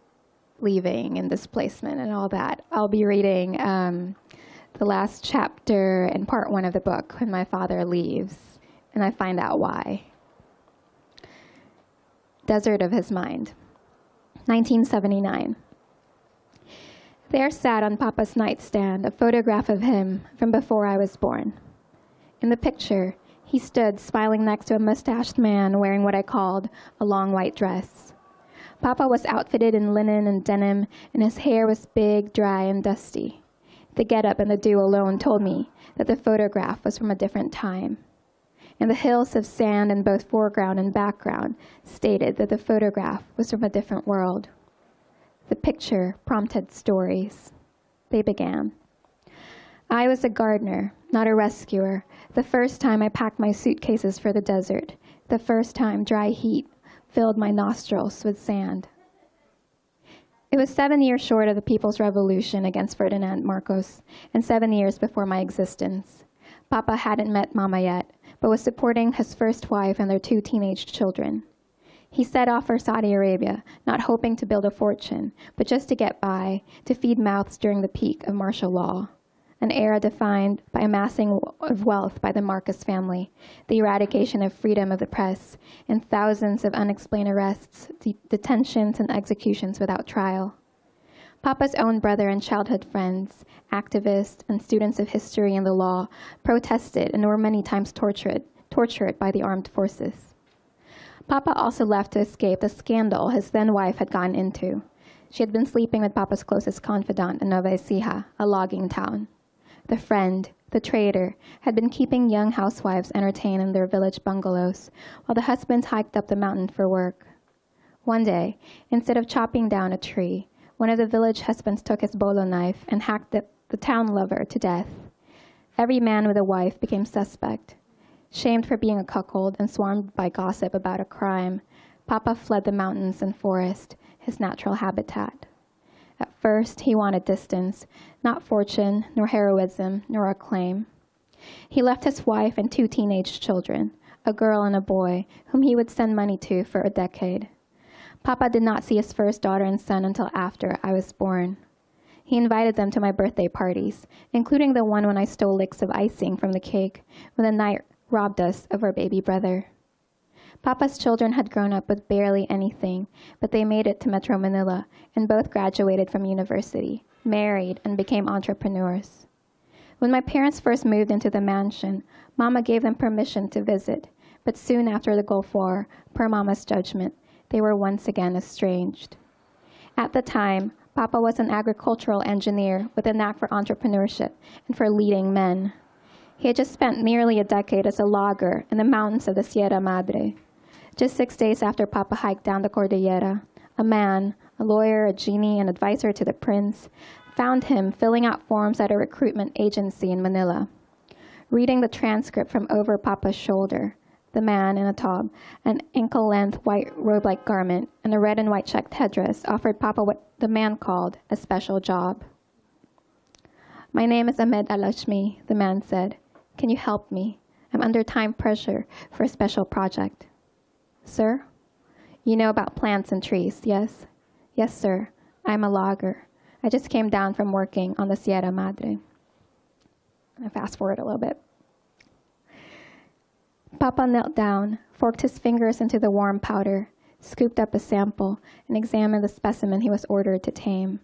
leaving and displacement and all that, I'll be reading the last chapter in part 1 of the book, When My Father Leaves, and I find out why. Desert of His Mind, 1979. There sat on Papa's nightstand a photograph of him from before I was born. In the picture, he stood smiling next to a mustached man wearing what I called a long white dress. Papa was outfitted in linen and denim, and his hair was big, dry, and dusty. The getup and the dew alone told me that the photograph was from a different time. And the hills of sand in both foreground and background stated that the photograph was from a different world. The picture prompted stories. They began. I was a gardener, not a rescuer. The first time I packed my suitcases for the desert. The first time dry heat filled my nostrils with sand. It was 7 years short of the People's Revolution against Ferdinand Marcos, and 7 years before my existence. Papa hadn't met Mama yet, but was supporting his first wife and their 2 teenage children. He set off for Saudi Arabia, not hoping to build a fortune, but just to get by, to feed mouths during the peak of martial law. An era defined by amassing of wealth by the Marcos family, the eradication of freedom of the press, and thousands of unexplained arrests, detentions, and executions without trial. Papa's own brother and childhood friends, activists, and students of history and the law protested and were many times tortured by the armed forces. Papa also left to escape the scandal his then-wife had gotten into. She had been sleeping with Papa's closest confidant in Nueva Ecija, a logging town. The friend, the traitor, had been keeping young housewives entertained in their village bungalows, while the husbands hiked up the mountain for work. One day, instead of chopping down a tree, one of the village husbands took his bolo knife and hacked the town lover to death. Every man with a wife became suspect. Shamed for being a cuckold and swarmed by gossip about a crime, Papa fled the mountains and forest, his natural habitat. At first, he wanted distance, not fortune, nor heroism, nor acclaim. He left his wife and 2 teenage children, a girl and a boy, whom he would send money to for a decade. Papa did not see his first daughter and son until after I was born. He invited them to my birthday parties, including the one when I stole licks of icing from the cake, when the night robbed us of our baby brother. Papa's children had grown up with barely anything, but they made it to Metro Manila and both graduated from university, married, and became entrepreneurs. When my parents first moved into the mansion, Mama gave them permission to visit, but soon after the Gulf War, per Mama's judgment, they were once again estranged. At the time, Papa was an agricultural engineer with a knack for entrepreneurship and for leading men. He had just spent nearly a decade as a logger in the mountains of the Sierra Madre. Just 6 days after Papa hiked down the Cordillera, a man, a lawyer, a genie, and advisor to the prince, found him filling out forms at a recruitment agency in Manila. Reading the transcript from over Papa's shoulder, the man in a tob, an ankle-length white robe-like garment, and a red and white checked headdress offered Papa what the man called a special job. "My name is Ahmed Al-Ashmi," the man said. "Can you help me? I'm under time pressure for a special project." "Sir? You know about plants and trees, yes?" "Yes, sir. I'm a logger. I just came down from working on the Sierra Madre." I fast forward a little bit. Papa knelt down, forked his fingers into the warm powder, scooped up a sample, and examined the specimen he was ordered to tame.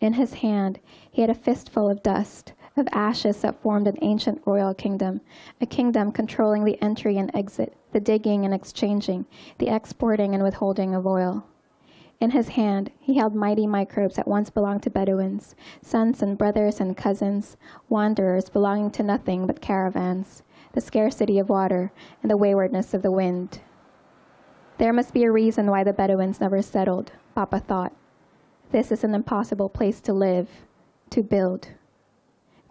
In his hand, he had a fistful of dust, of ashes that formed an ancient royal kingdom, a kingdom controlling the entry and exit, the digging and exchanging, the exporting and withholding of oil. In his hand, he held mighty microbes that once belonged to Bedouins, sons and brothers and cousins, wanderers belonging to nothing but caravans, the scarcity of water and the waywardness of the wind. There must be a reason why the Bedouins never settled, Papa thought. This is an impossible place to live, to build.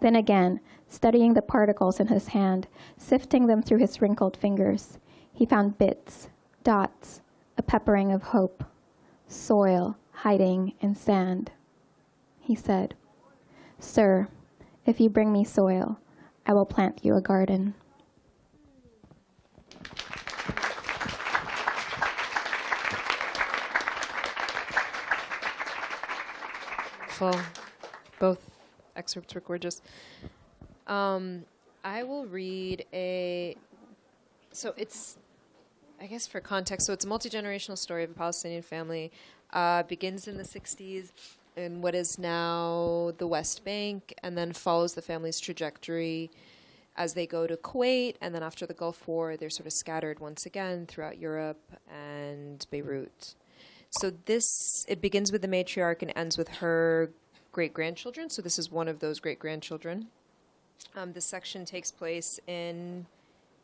Then again, studying the particles in his hand, sifting them through his wrinkled fingers, he found bits, dots, a peppering of hope, soil hiding in sand. He said, "Sir, if you bring me soil, I will plant you a garden." Well, both excerpts were gorgeous. I will read so it's, I guess for context, so it's a multi-generational story of a Palestinian family. Begins in the 60s in what is now the West Bank, and then follows the family's trajectory as they go to Kuwait, and then after the Gulf War, they're sort of scattered once again throughout Europe and Beirut. So it begins with the matriarch and ends with her great-grandchildren. So this is one of those great-grandchildren. This section takes place in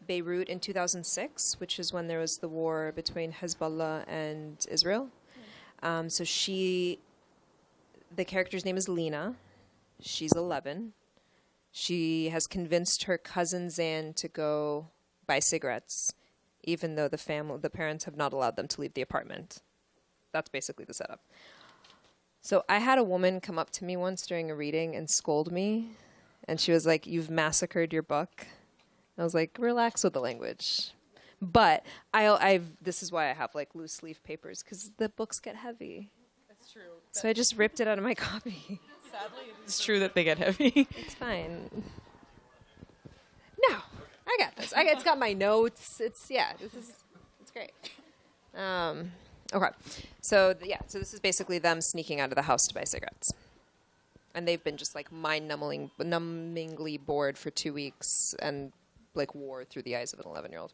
Beirut in 2006, which is when there was the war between Hezbollah and Israel. So the character's name is Lena. She's 11. She has convinced her cousin Zan to go buy cigarettes, even though the parents have not allowed them to leave the apartment. That's basically the setup. So I had a woman come up to me once during a reading and scold me. And she was like, "You've massacred your book." I was like, relax with the language. But this is why I have like loose leaf papers, because the books get heavy. That's true. So I just ripped it out of my copy. Sadly, it's true that they get heavy. It's fine. No, I got this. It's got my notes. It's great. Okay. So this is basically them sneaking out of the house to buy cigarettes. And they've been just like numbingly bored for 2 weeks and like war through the eyes of an 11-year-old.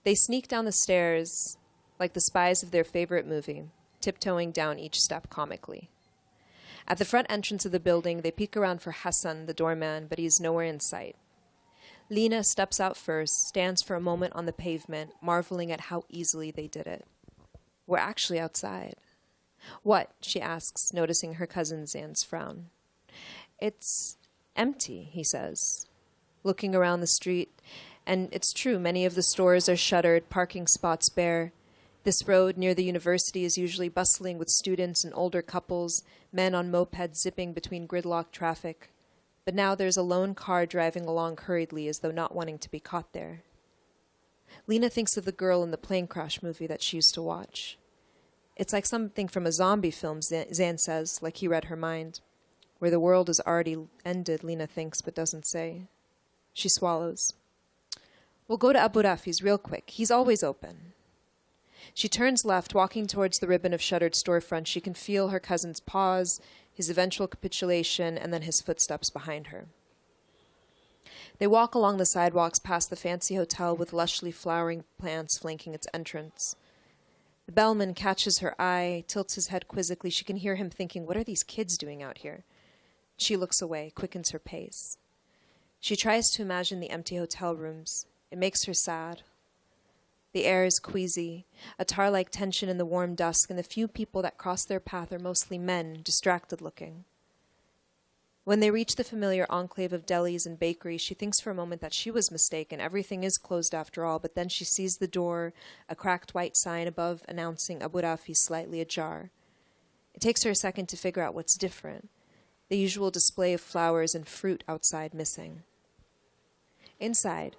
They sneak down the stairs like the spies of their favorite movie, tiptoeing down each step comically. At the front entrance of the building, they peek around for Hassan, the doorman, but he's nowhere in sight. Lena steps out first, stands for a moment on the pavement, marveling at how easily they did it. We're actually outside. What? She asks, noticing her cousin Zan's frown. It's empty, he says, looking around the street. And it's true, many of the stores are shuttered, parking spots bare. This road near the university is usually bustling with students and older couples, men on mopeds zipping between gridlocked traffic. But now there's a lone car driving along hurriedly as though not wanting to be caught there. Lena thinks of the girl in the plane crash movie that she used to watch. It's like something from a zombie film, Zan says, like he read her mind. Where the world is already ended, Lena thinks, but doesn't say. She swallows. We'll go to Abu Rafi's real quick. He's always open. She turns left, walking towards the ribbon of shuttered storefronts. She can feel her cousin's pause, his eventual capitulation, and then his footsteps behind her. They walk along the sidewalks past the fancy hotel with lushly flowering plants flanking its entrance. The bellman catches her eye, tilts his head quizzically. She can hear him thinking, what are these kids doing out here? She looks away, quickens her pace. She tries to imagine the empty hotel rooms. It makes her sad. The air is queasy, a tar-like tension in the warm dusk, and the few people that cross their path are mostly men, distracted-looking. When they reach the familiar enclave of delis and bakeries, she thinks for a moment that she was mistaken. Everything is closed after all, but then she sees the door, a cracked white sign above announcing Abu Rafi slightly ajar. It takes her a second to figure out what's different. The usual display of flowers and fruit outside missing. Inside,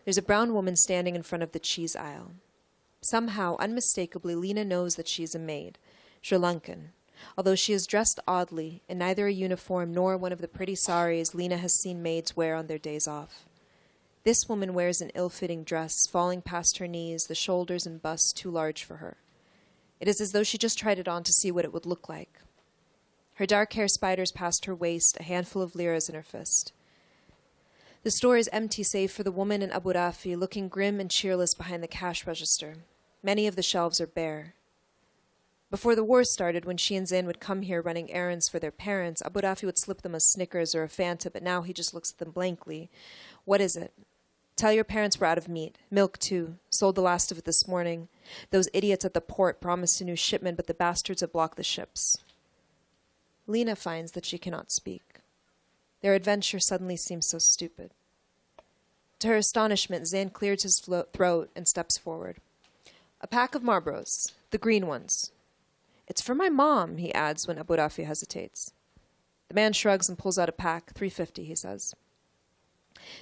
there's a brown woman standing in front of the cheese aisle. Somehow, unmistakably, Lena knows that she is a maid, Sri Lankan, although she is dressed oddly in neither a uniform nor one of the pretty saris Lena has seen maids wear on their days off. This woman wears an ill-fitting dress, falling past her knees, the shoulders and bust too large for her. It is as though she just tried it on to see what it would look like. Her dark hair spiders past her waist, a handful of liras in her fist. The store is empty save for the woman in Abu Rafi, looking grim and cheerless behind the cash register. Many of the shelves are bare. Before the war started, when she and Zayn would come here running errands for their parents, Abu Rafi would slip them a Snickers or a Fanta, but now he just looks at them blankly. What is it? Tell your parents we're out of meat. Milk, too. Sold the last of it this morning. Those idiots at the port promised a new shipment, but the bastards have blocked the ships. Lena finds that she cannot speak. Their adventure suddenly seems so stupid. To her astonishment, Zayn clears his throat and steps forward. A pack of Marlboros, the green ones. It's for my mom, he adds when Abu Rafi hesitates. The man shrugs and pulls out a pack, $3.50, he says.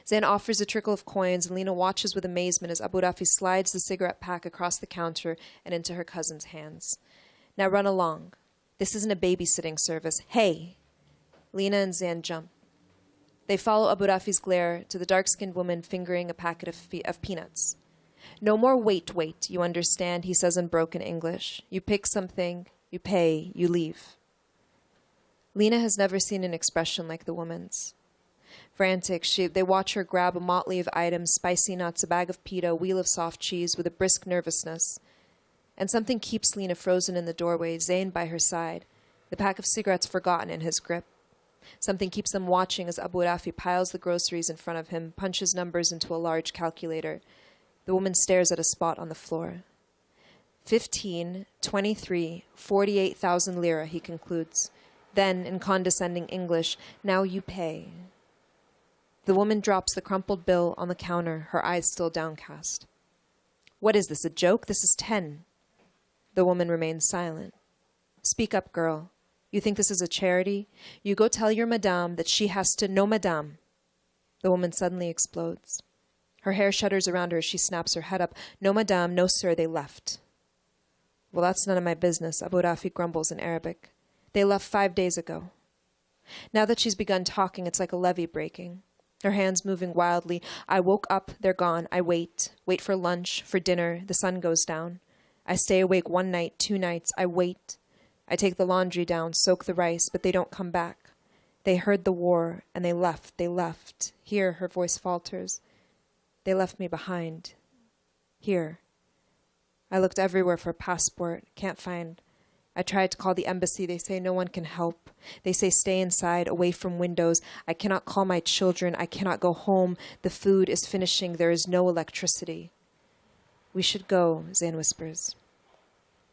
Zayn offers a trickle of coins, and Lena watches with amazement as Abu Rafi slides the cigarette pack across the counter and into her cousin's hands. Now run along. This isn't a babysitting service. Hey! Lena and Zayn jump. They follow Abu Rafi's glare to the dark-skinned woman fingering a packet of peanuts. No more wait, you understand, he says in broken English. You pick something, you pay, you leave. Lena has never seen an expression like the woman's. Frantic, they watch her grab a motley of items, spicy nuts, a bag of pita, a wheel of soft cheese, with a brisk nervousness. And something keeps Lena frozen in the doorway, Zayn by her side, the pack of cigarettes forgotten in his grip. Something keeps them watching as Abu Rafi piles the groceries in front of him, punches numbers into a large calculator. The woman stares at a spot on the floor. 15, 23, 48,000 lira, he concludes. Then, in condescending English, now you pay. The woman drops the crumpled bill on the counter, her eyes still downcast. What is this, a joke? This is 10. The woman remains silent. Speak up, girl. You think this is a charity? You go tell your madame that she has to... No, madame. The woman suddenly explodes. Her hair shudders around her as she snaps her head up. No, madame, no, sir, they left. Well, that's none of my business, Abu Rafi grumbles in Arabic. They left 5 days ago. Now that she's begun talking, it's like a levee breaking. Her hands moving wildly. I woke up, they're gone. I wait for lunch, for dinner. The sun goes down. I stay awake 1 night, 2 nights. I wait. I take the laundry down, soak the rice, but they don't come back. They heard the war, and they left. Here, her voice falters. They left me behind. Here. I looked everywhere for a passport. Can't find. I tried to call the embassy. They say no one can help. They say stay inside, away from windows. I cannot call my children. I cannot go home. The food is finishing. There is no electricity. We should go, Zayn whispers.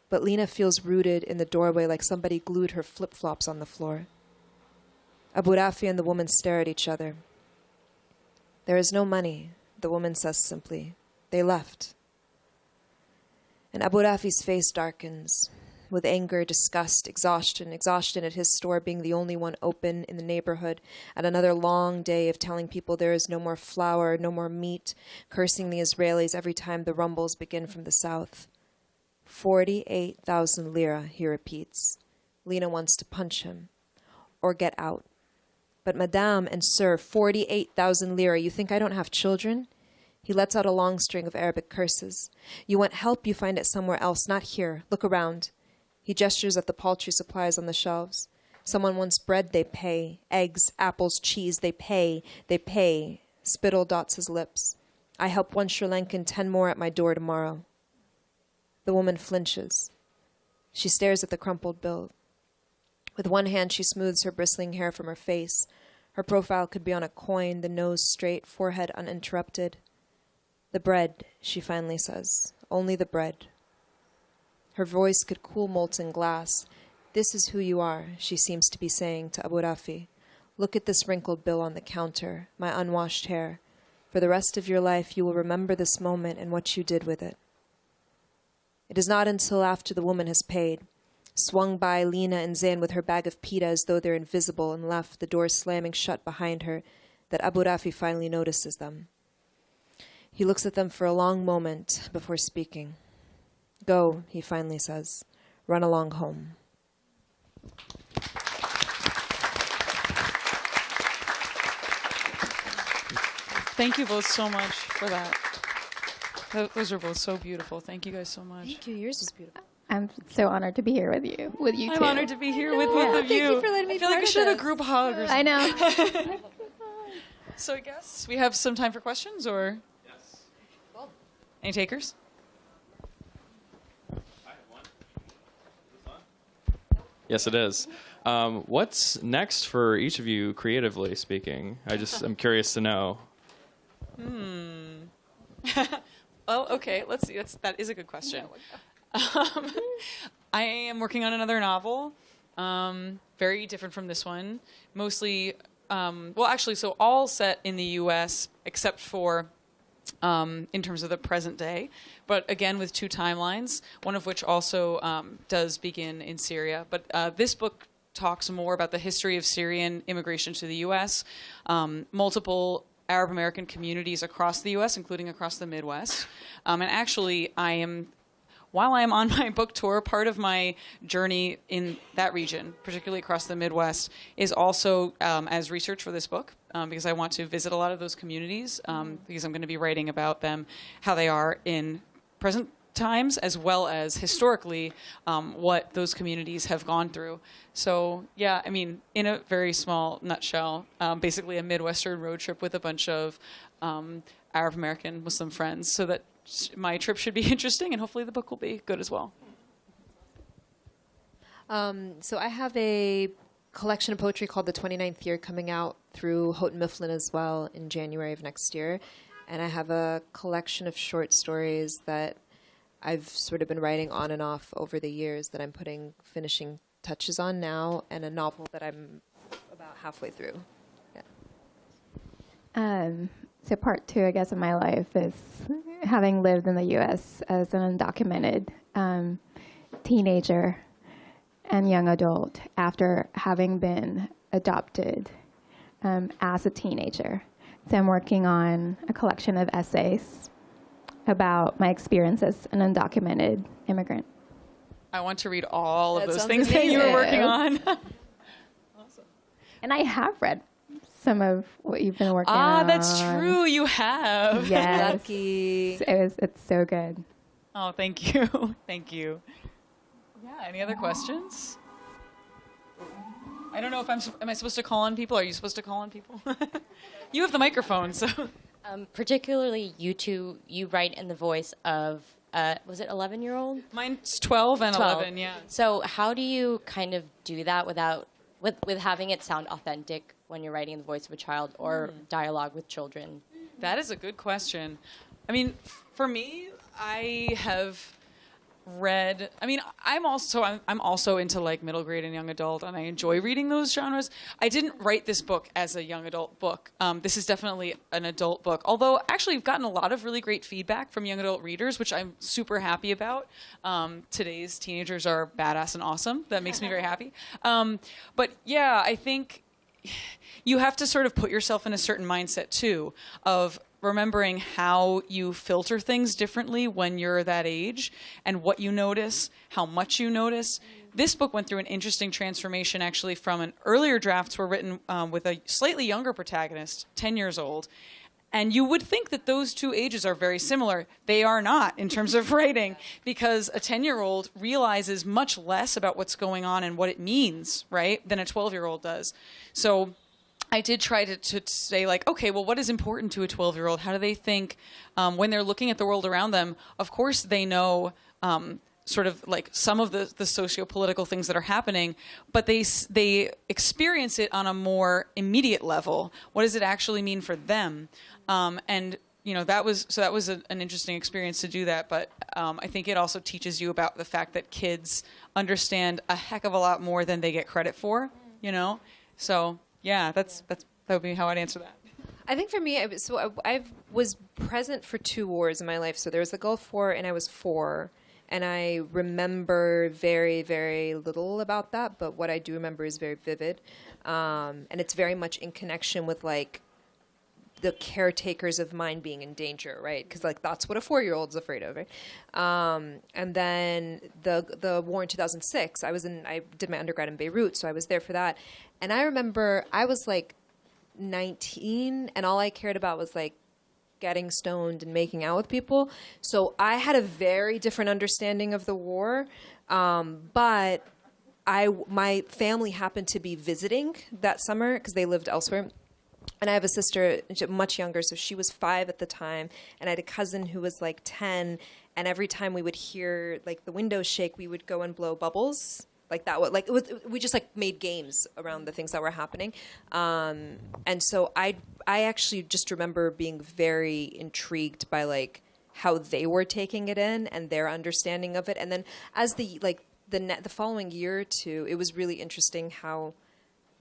But Lena feels rooted in the doorway like somebody glued her flip-flops on the floor. Abu Rafi and the woman stare at each other. There is no money, the woman says simply. They left. And Abu Rafi's face darkens, with anger, disgust, exhaustion at his store being the only one open in the neighborhood, at another long day of telling people there is no more flour, no more meat, cursing the Israelis every time the rumbles begin from the south. 48,000 lira, he repeats. Lena wants to punch him. Or get out. But madame and sir, 48,000 lira, you think I don't have children? He lets out a long string of Arabic curses. You want help, you find it somewhere else, not here. Look around. He gestures at the paltry supplies on the shelves. Someone wants bread, they pay. Eggs, apples, cheese, they pay. They pay. Spittle dots his lips. I help 1 Sri Lankan, 10 more at my door tomorrow. The woman flinches. She stares at the crumpled bill. With one hand, she smooths her bristling hair from her face. Her profile could be on a coin, the nose straight, forehead uninterrupted. The bread, she finally says. Only the bread. Her voice could cool molten glass. This is who you are, she seems to be saying to Abu Rafi. Look at this wrinkled bill on the counter, my unwashed hair. For the rest of your life, you will remember this moment and what you did with it. It is not until after the woman has paid, swung by Lena and Zayn with her bag of pita as though they're invisible and left, the door slamming shut behind her, that Abu Rafi finally notices them. He looks at them for a long moment before speaking. Go, he finally says. Run along home. Thank you both so much for that. Those are both so beautiful. Thank you guys so much. Thank you. Yours was beautiful. I'm so honored to be here with you. I'm too. honored to be here with both of you. Thank you for letting me I feel be like we part should of have a this. group hug or something. I know. So I guess we have some time for questions, or any takers? I have one. Is this on? Yes, it is. What's next for each of you, creatively speaking? I'm curious to know. Well, okay, let's see. That is a good question. I am working on another novel, very different from this one. Mostly, so all set in the U.S. except for in terms of the present day, but again with two timelines, one of which also does begin in Syria. But this book talks more about the history of Syrian immigration to the U.S., multiple Arab American communities across the U.S., including across the Midwest. And actually, while I am on my book tour, part of my journey in that region, particularly across the Midwest, is also as research for this book, because I want to visit a lot of those communities, because I'm going to be writing about them, how they are in present times, as well as historically what those communities have gone through. So, yeah, I mean, in a very small nutshell, basically a Midwestern road trip with a bunch of Arab American Muslim friends, so that my trip should be interesting, and hopefully the book will be good as well. So I have a collection of poetry called The 29th Year coming out through Houghton Mifflin as well in January of next year. And I have a collection of short stories that I've sort of been writing on and off over the years that I'm putting finishing touches on now, and a novel that I'm about halfway through. Yeah. So part two, I guess, of my life is having lived in the U.S. as an undocumented teenager and young adult after having been adopted as a teenager. So I'm working on a collection of essays about my experience as an undocumented immigrant. I want to read all of That those sounds things that you were working on. Awesome. And I have read some of what you've been working on. That's true. You have. Yes. Lucky. It's so good. Oh, thank you. Thank you. Yeah, any other questions? I don't know if am I supposed to call on people? Are you supposed to call on people? You have the microphone, so. Particularly you two, you write in the voice of, was it 11-year-old? Mine's 12 and 12. 11, yeah. So how do you kind of do that with having it sound authentic when you're writing in the voice of a child or dialogue with children? That is a good question. I mean, for me, I have read, I'm also into like middle grade and young adult, and I enjoy reading those genres. I didn't write this book as a young adult book. This is definitely an adult book, although actually I've gotten a lot of really great feedback from young adult readers, which I'm super happy about. Today's teenagers are badass and awesome. That makes me very happy. But yeah, I think you have to sort of put yourself in a certain mindset too, of remembering how you filter things differently when you're that age, and what you notice, how much you notice. This book went through an interesting transformation, actually, from an earlier drafts were written with a slightly younger protagonist, 10 years old. And you would think that those two ages are very similar. They are not in terms of writing, because a 10-year-old realizes much less about what's going on and what it means, right, than a 12-year-old does. So I did try to say, like, okay, well, what is important to a 12-year-old? How do they think when they're looking at the world around them? Of course, they know sort of like some of the socio-political things that are happening, but they experience it on a more immediate level. What does it actually mean for them? And that was an interesting experience to do that. But I think it also teaches you about the fact that kids understand a heck of a lot more than they get credit for. So. Yeah, that would be how I'd answer that. I think for me, I was present for two wars in my life. So there was the Gulf War, and I was 4. And I remember very, very little about that. But what I do remember is very vivid. And it's very much in connection with, like, the caretakers of mine being in danger, right? Because, like, that's what a 4-year-old's afraid of, right? And then the war in 2006, I did my undergrad in Beirut, so I was there for that. And I remember I was, like, 19, and all I cared about was, like, getting stoned and making out with people. So I had a very different understanding of the war, but my family happened to be visiting that summer because they lived elsewhere. And I have a sister much younger, so she was 5 at the time, and I had a cousin who was like 10. And every time we would hear like the windows shake, we would go and blow bubbles. Like that, we just like made games around the things that were happening, and so I actually just remember being very intrigued by like how they were taking it in and their understanding of it. And then as the following year or two, it was really interesting how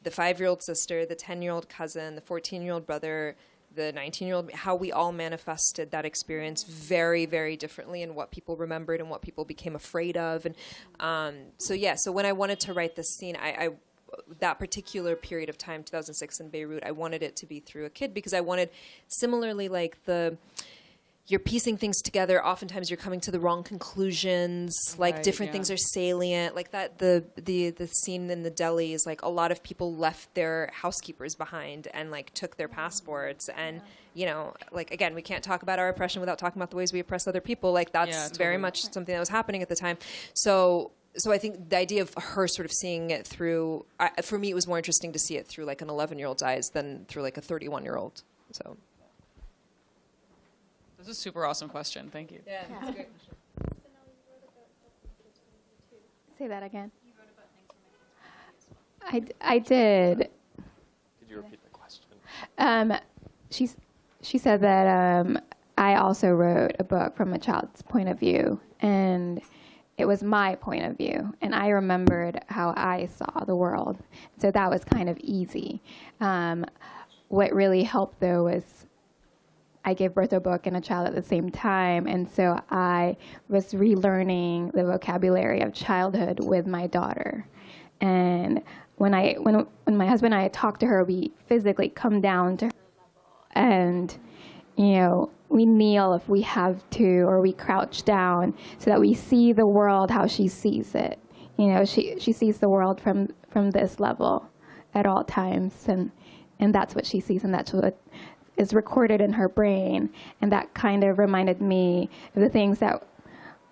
the 5-year-old sister, the 10-year-old cousin, the 14-year-old brother, the 19-year-old, how we all manifested that experience very, very differently, and what people remembered and what people became afraid of. And so when I wanted to write this scene, I that particular period of time, 2006 in Beirut, I wanted it to be through a kid, because I wanted, similarly, like you're piecing things together. Oftentimes you're coming to the wrong conclusions. Like Right, different things are salient. Like that, the scene in the deli is like a lot of people left their housekeepers behind and like took their passports. And, you know, like, again, we can't talk about our oppression without talking about the ways we oppress other people. Like that's very much something that was happening at the time. So I think the idea of her sort of seeing it through, for me, it was more interesting to see it through like an 11-year-old's eyes than through like a 31-year-old. So. This is a super awesome question. Thank you. Yeah, that's a great question. Say that again. I did. Could you repeat the question? She said that I also wrote a book from a child's point of view, and it was my point of view, and I remembered how I saw the world. So that was kind of easy. What really helped, though, was I gave birth to a book and a child at the same time, and so I was relearning the vocabulary of childhood with my daughter. And when my husband and I talk to her, we physically come down to her level, and we kneel if we have to, or we crouch down so that we see the world how she sees it. She sees the world from this level at all times, and that's what she sees, and that's what is recorded in her brain. And that kind of reminded me of the things that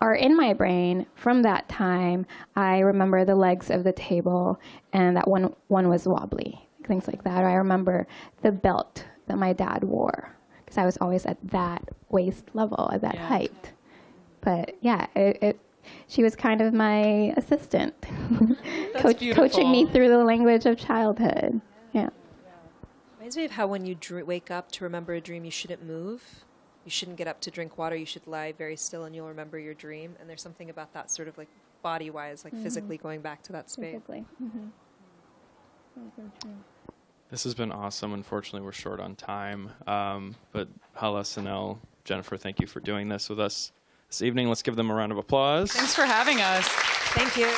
are in my brain from that time. I remember the legs of the table, and that one was wobbly, things like that. Or I remember the belt that my dad wore, because I was always at that waist level, at that height. But yeah, she was kind of my assistant, coaching me through the language of childhood. Yeah. Reminds me of how when you wake up to remember a dream, you shouldn't move. You shouldn't get up to drink water. You should lie very still, and you'll remember your dream. And there's something about that sort of like body-wise, like physically going back to that space. Physically. This has been awesome. Unfortunately, we're short on time. But Hala, Sanel, Jennifer, thank you for doing this with us this evening. Let's give them a round of applause. Thanks for having us. Thank you.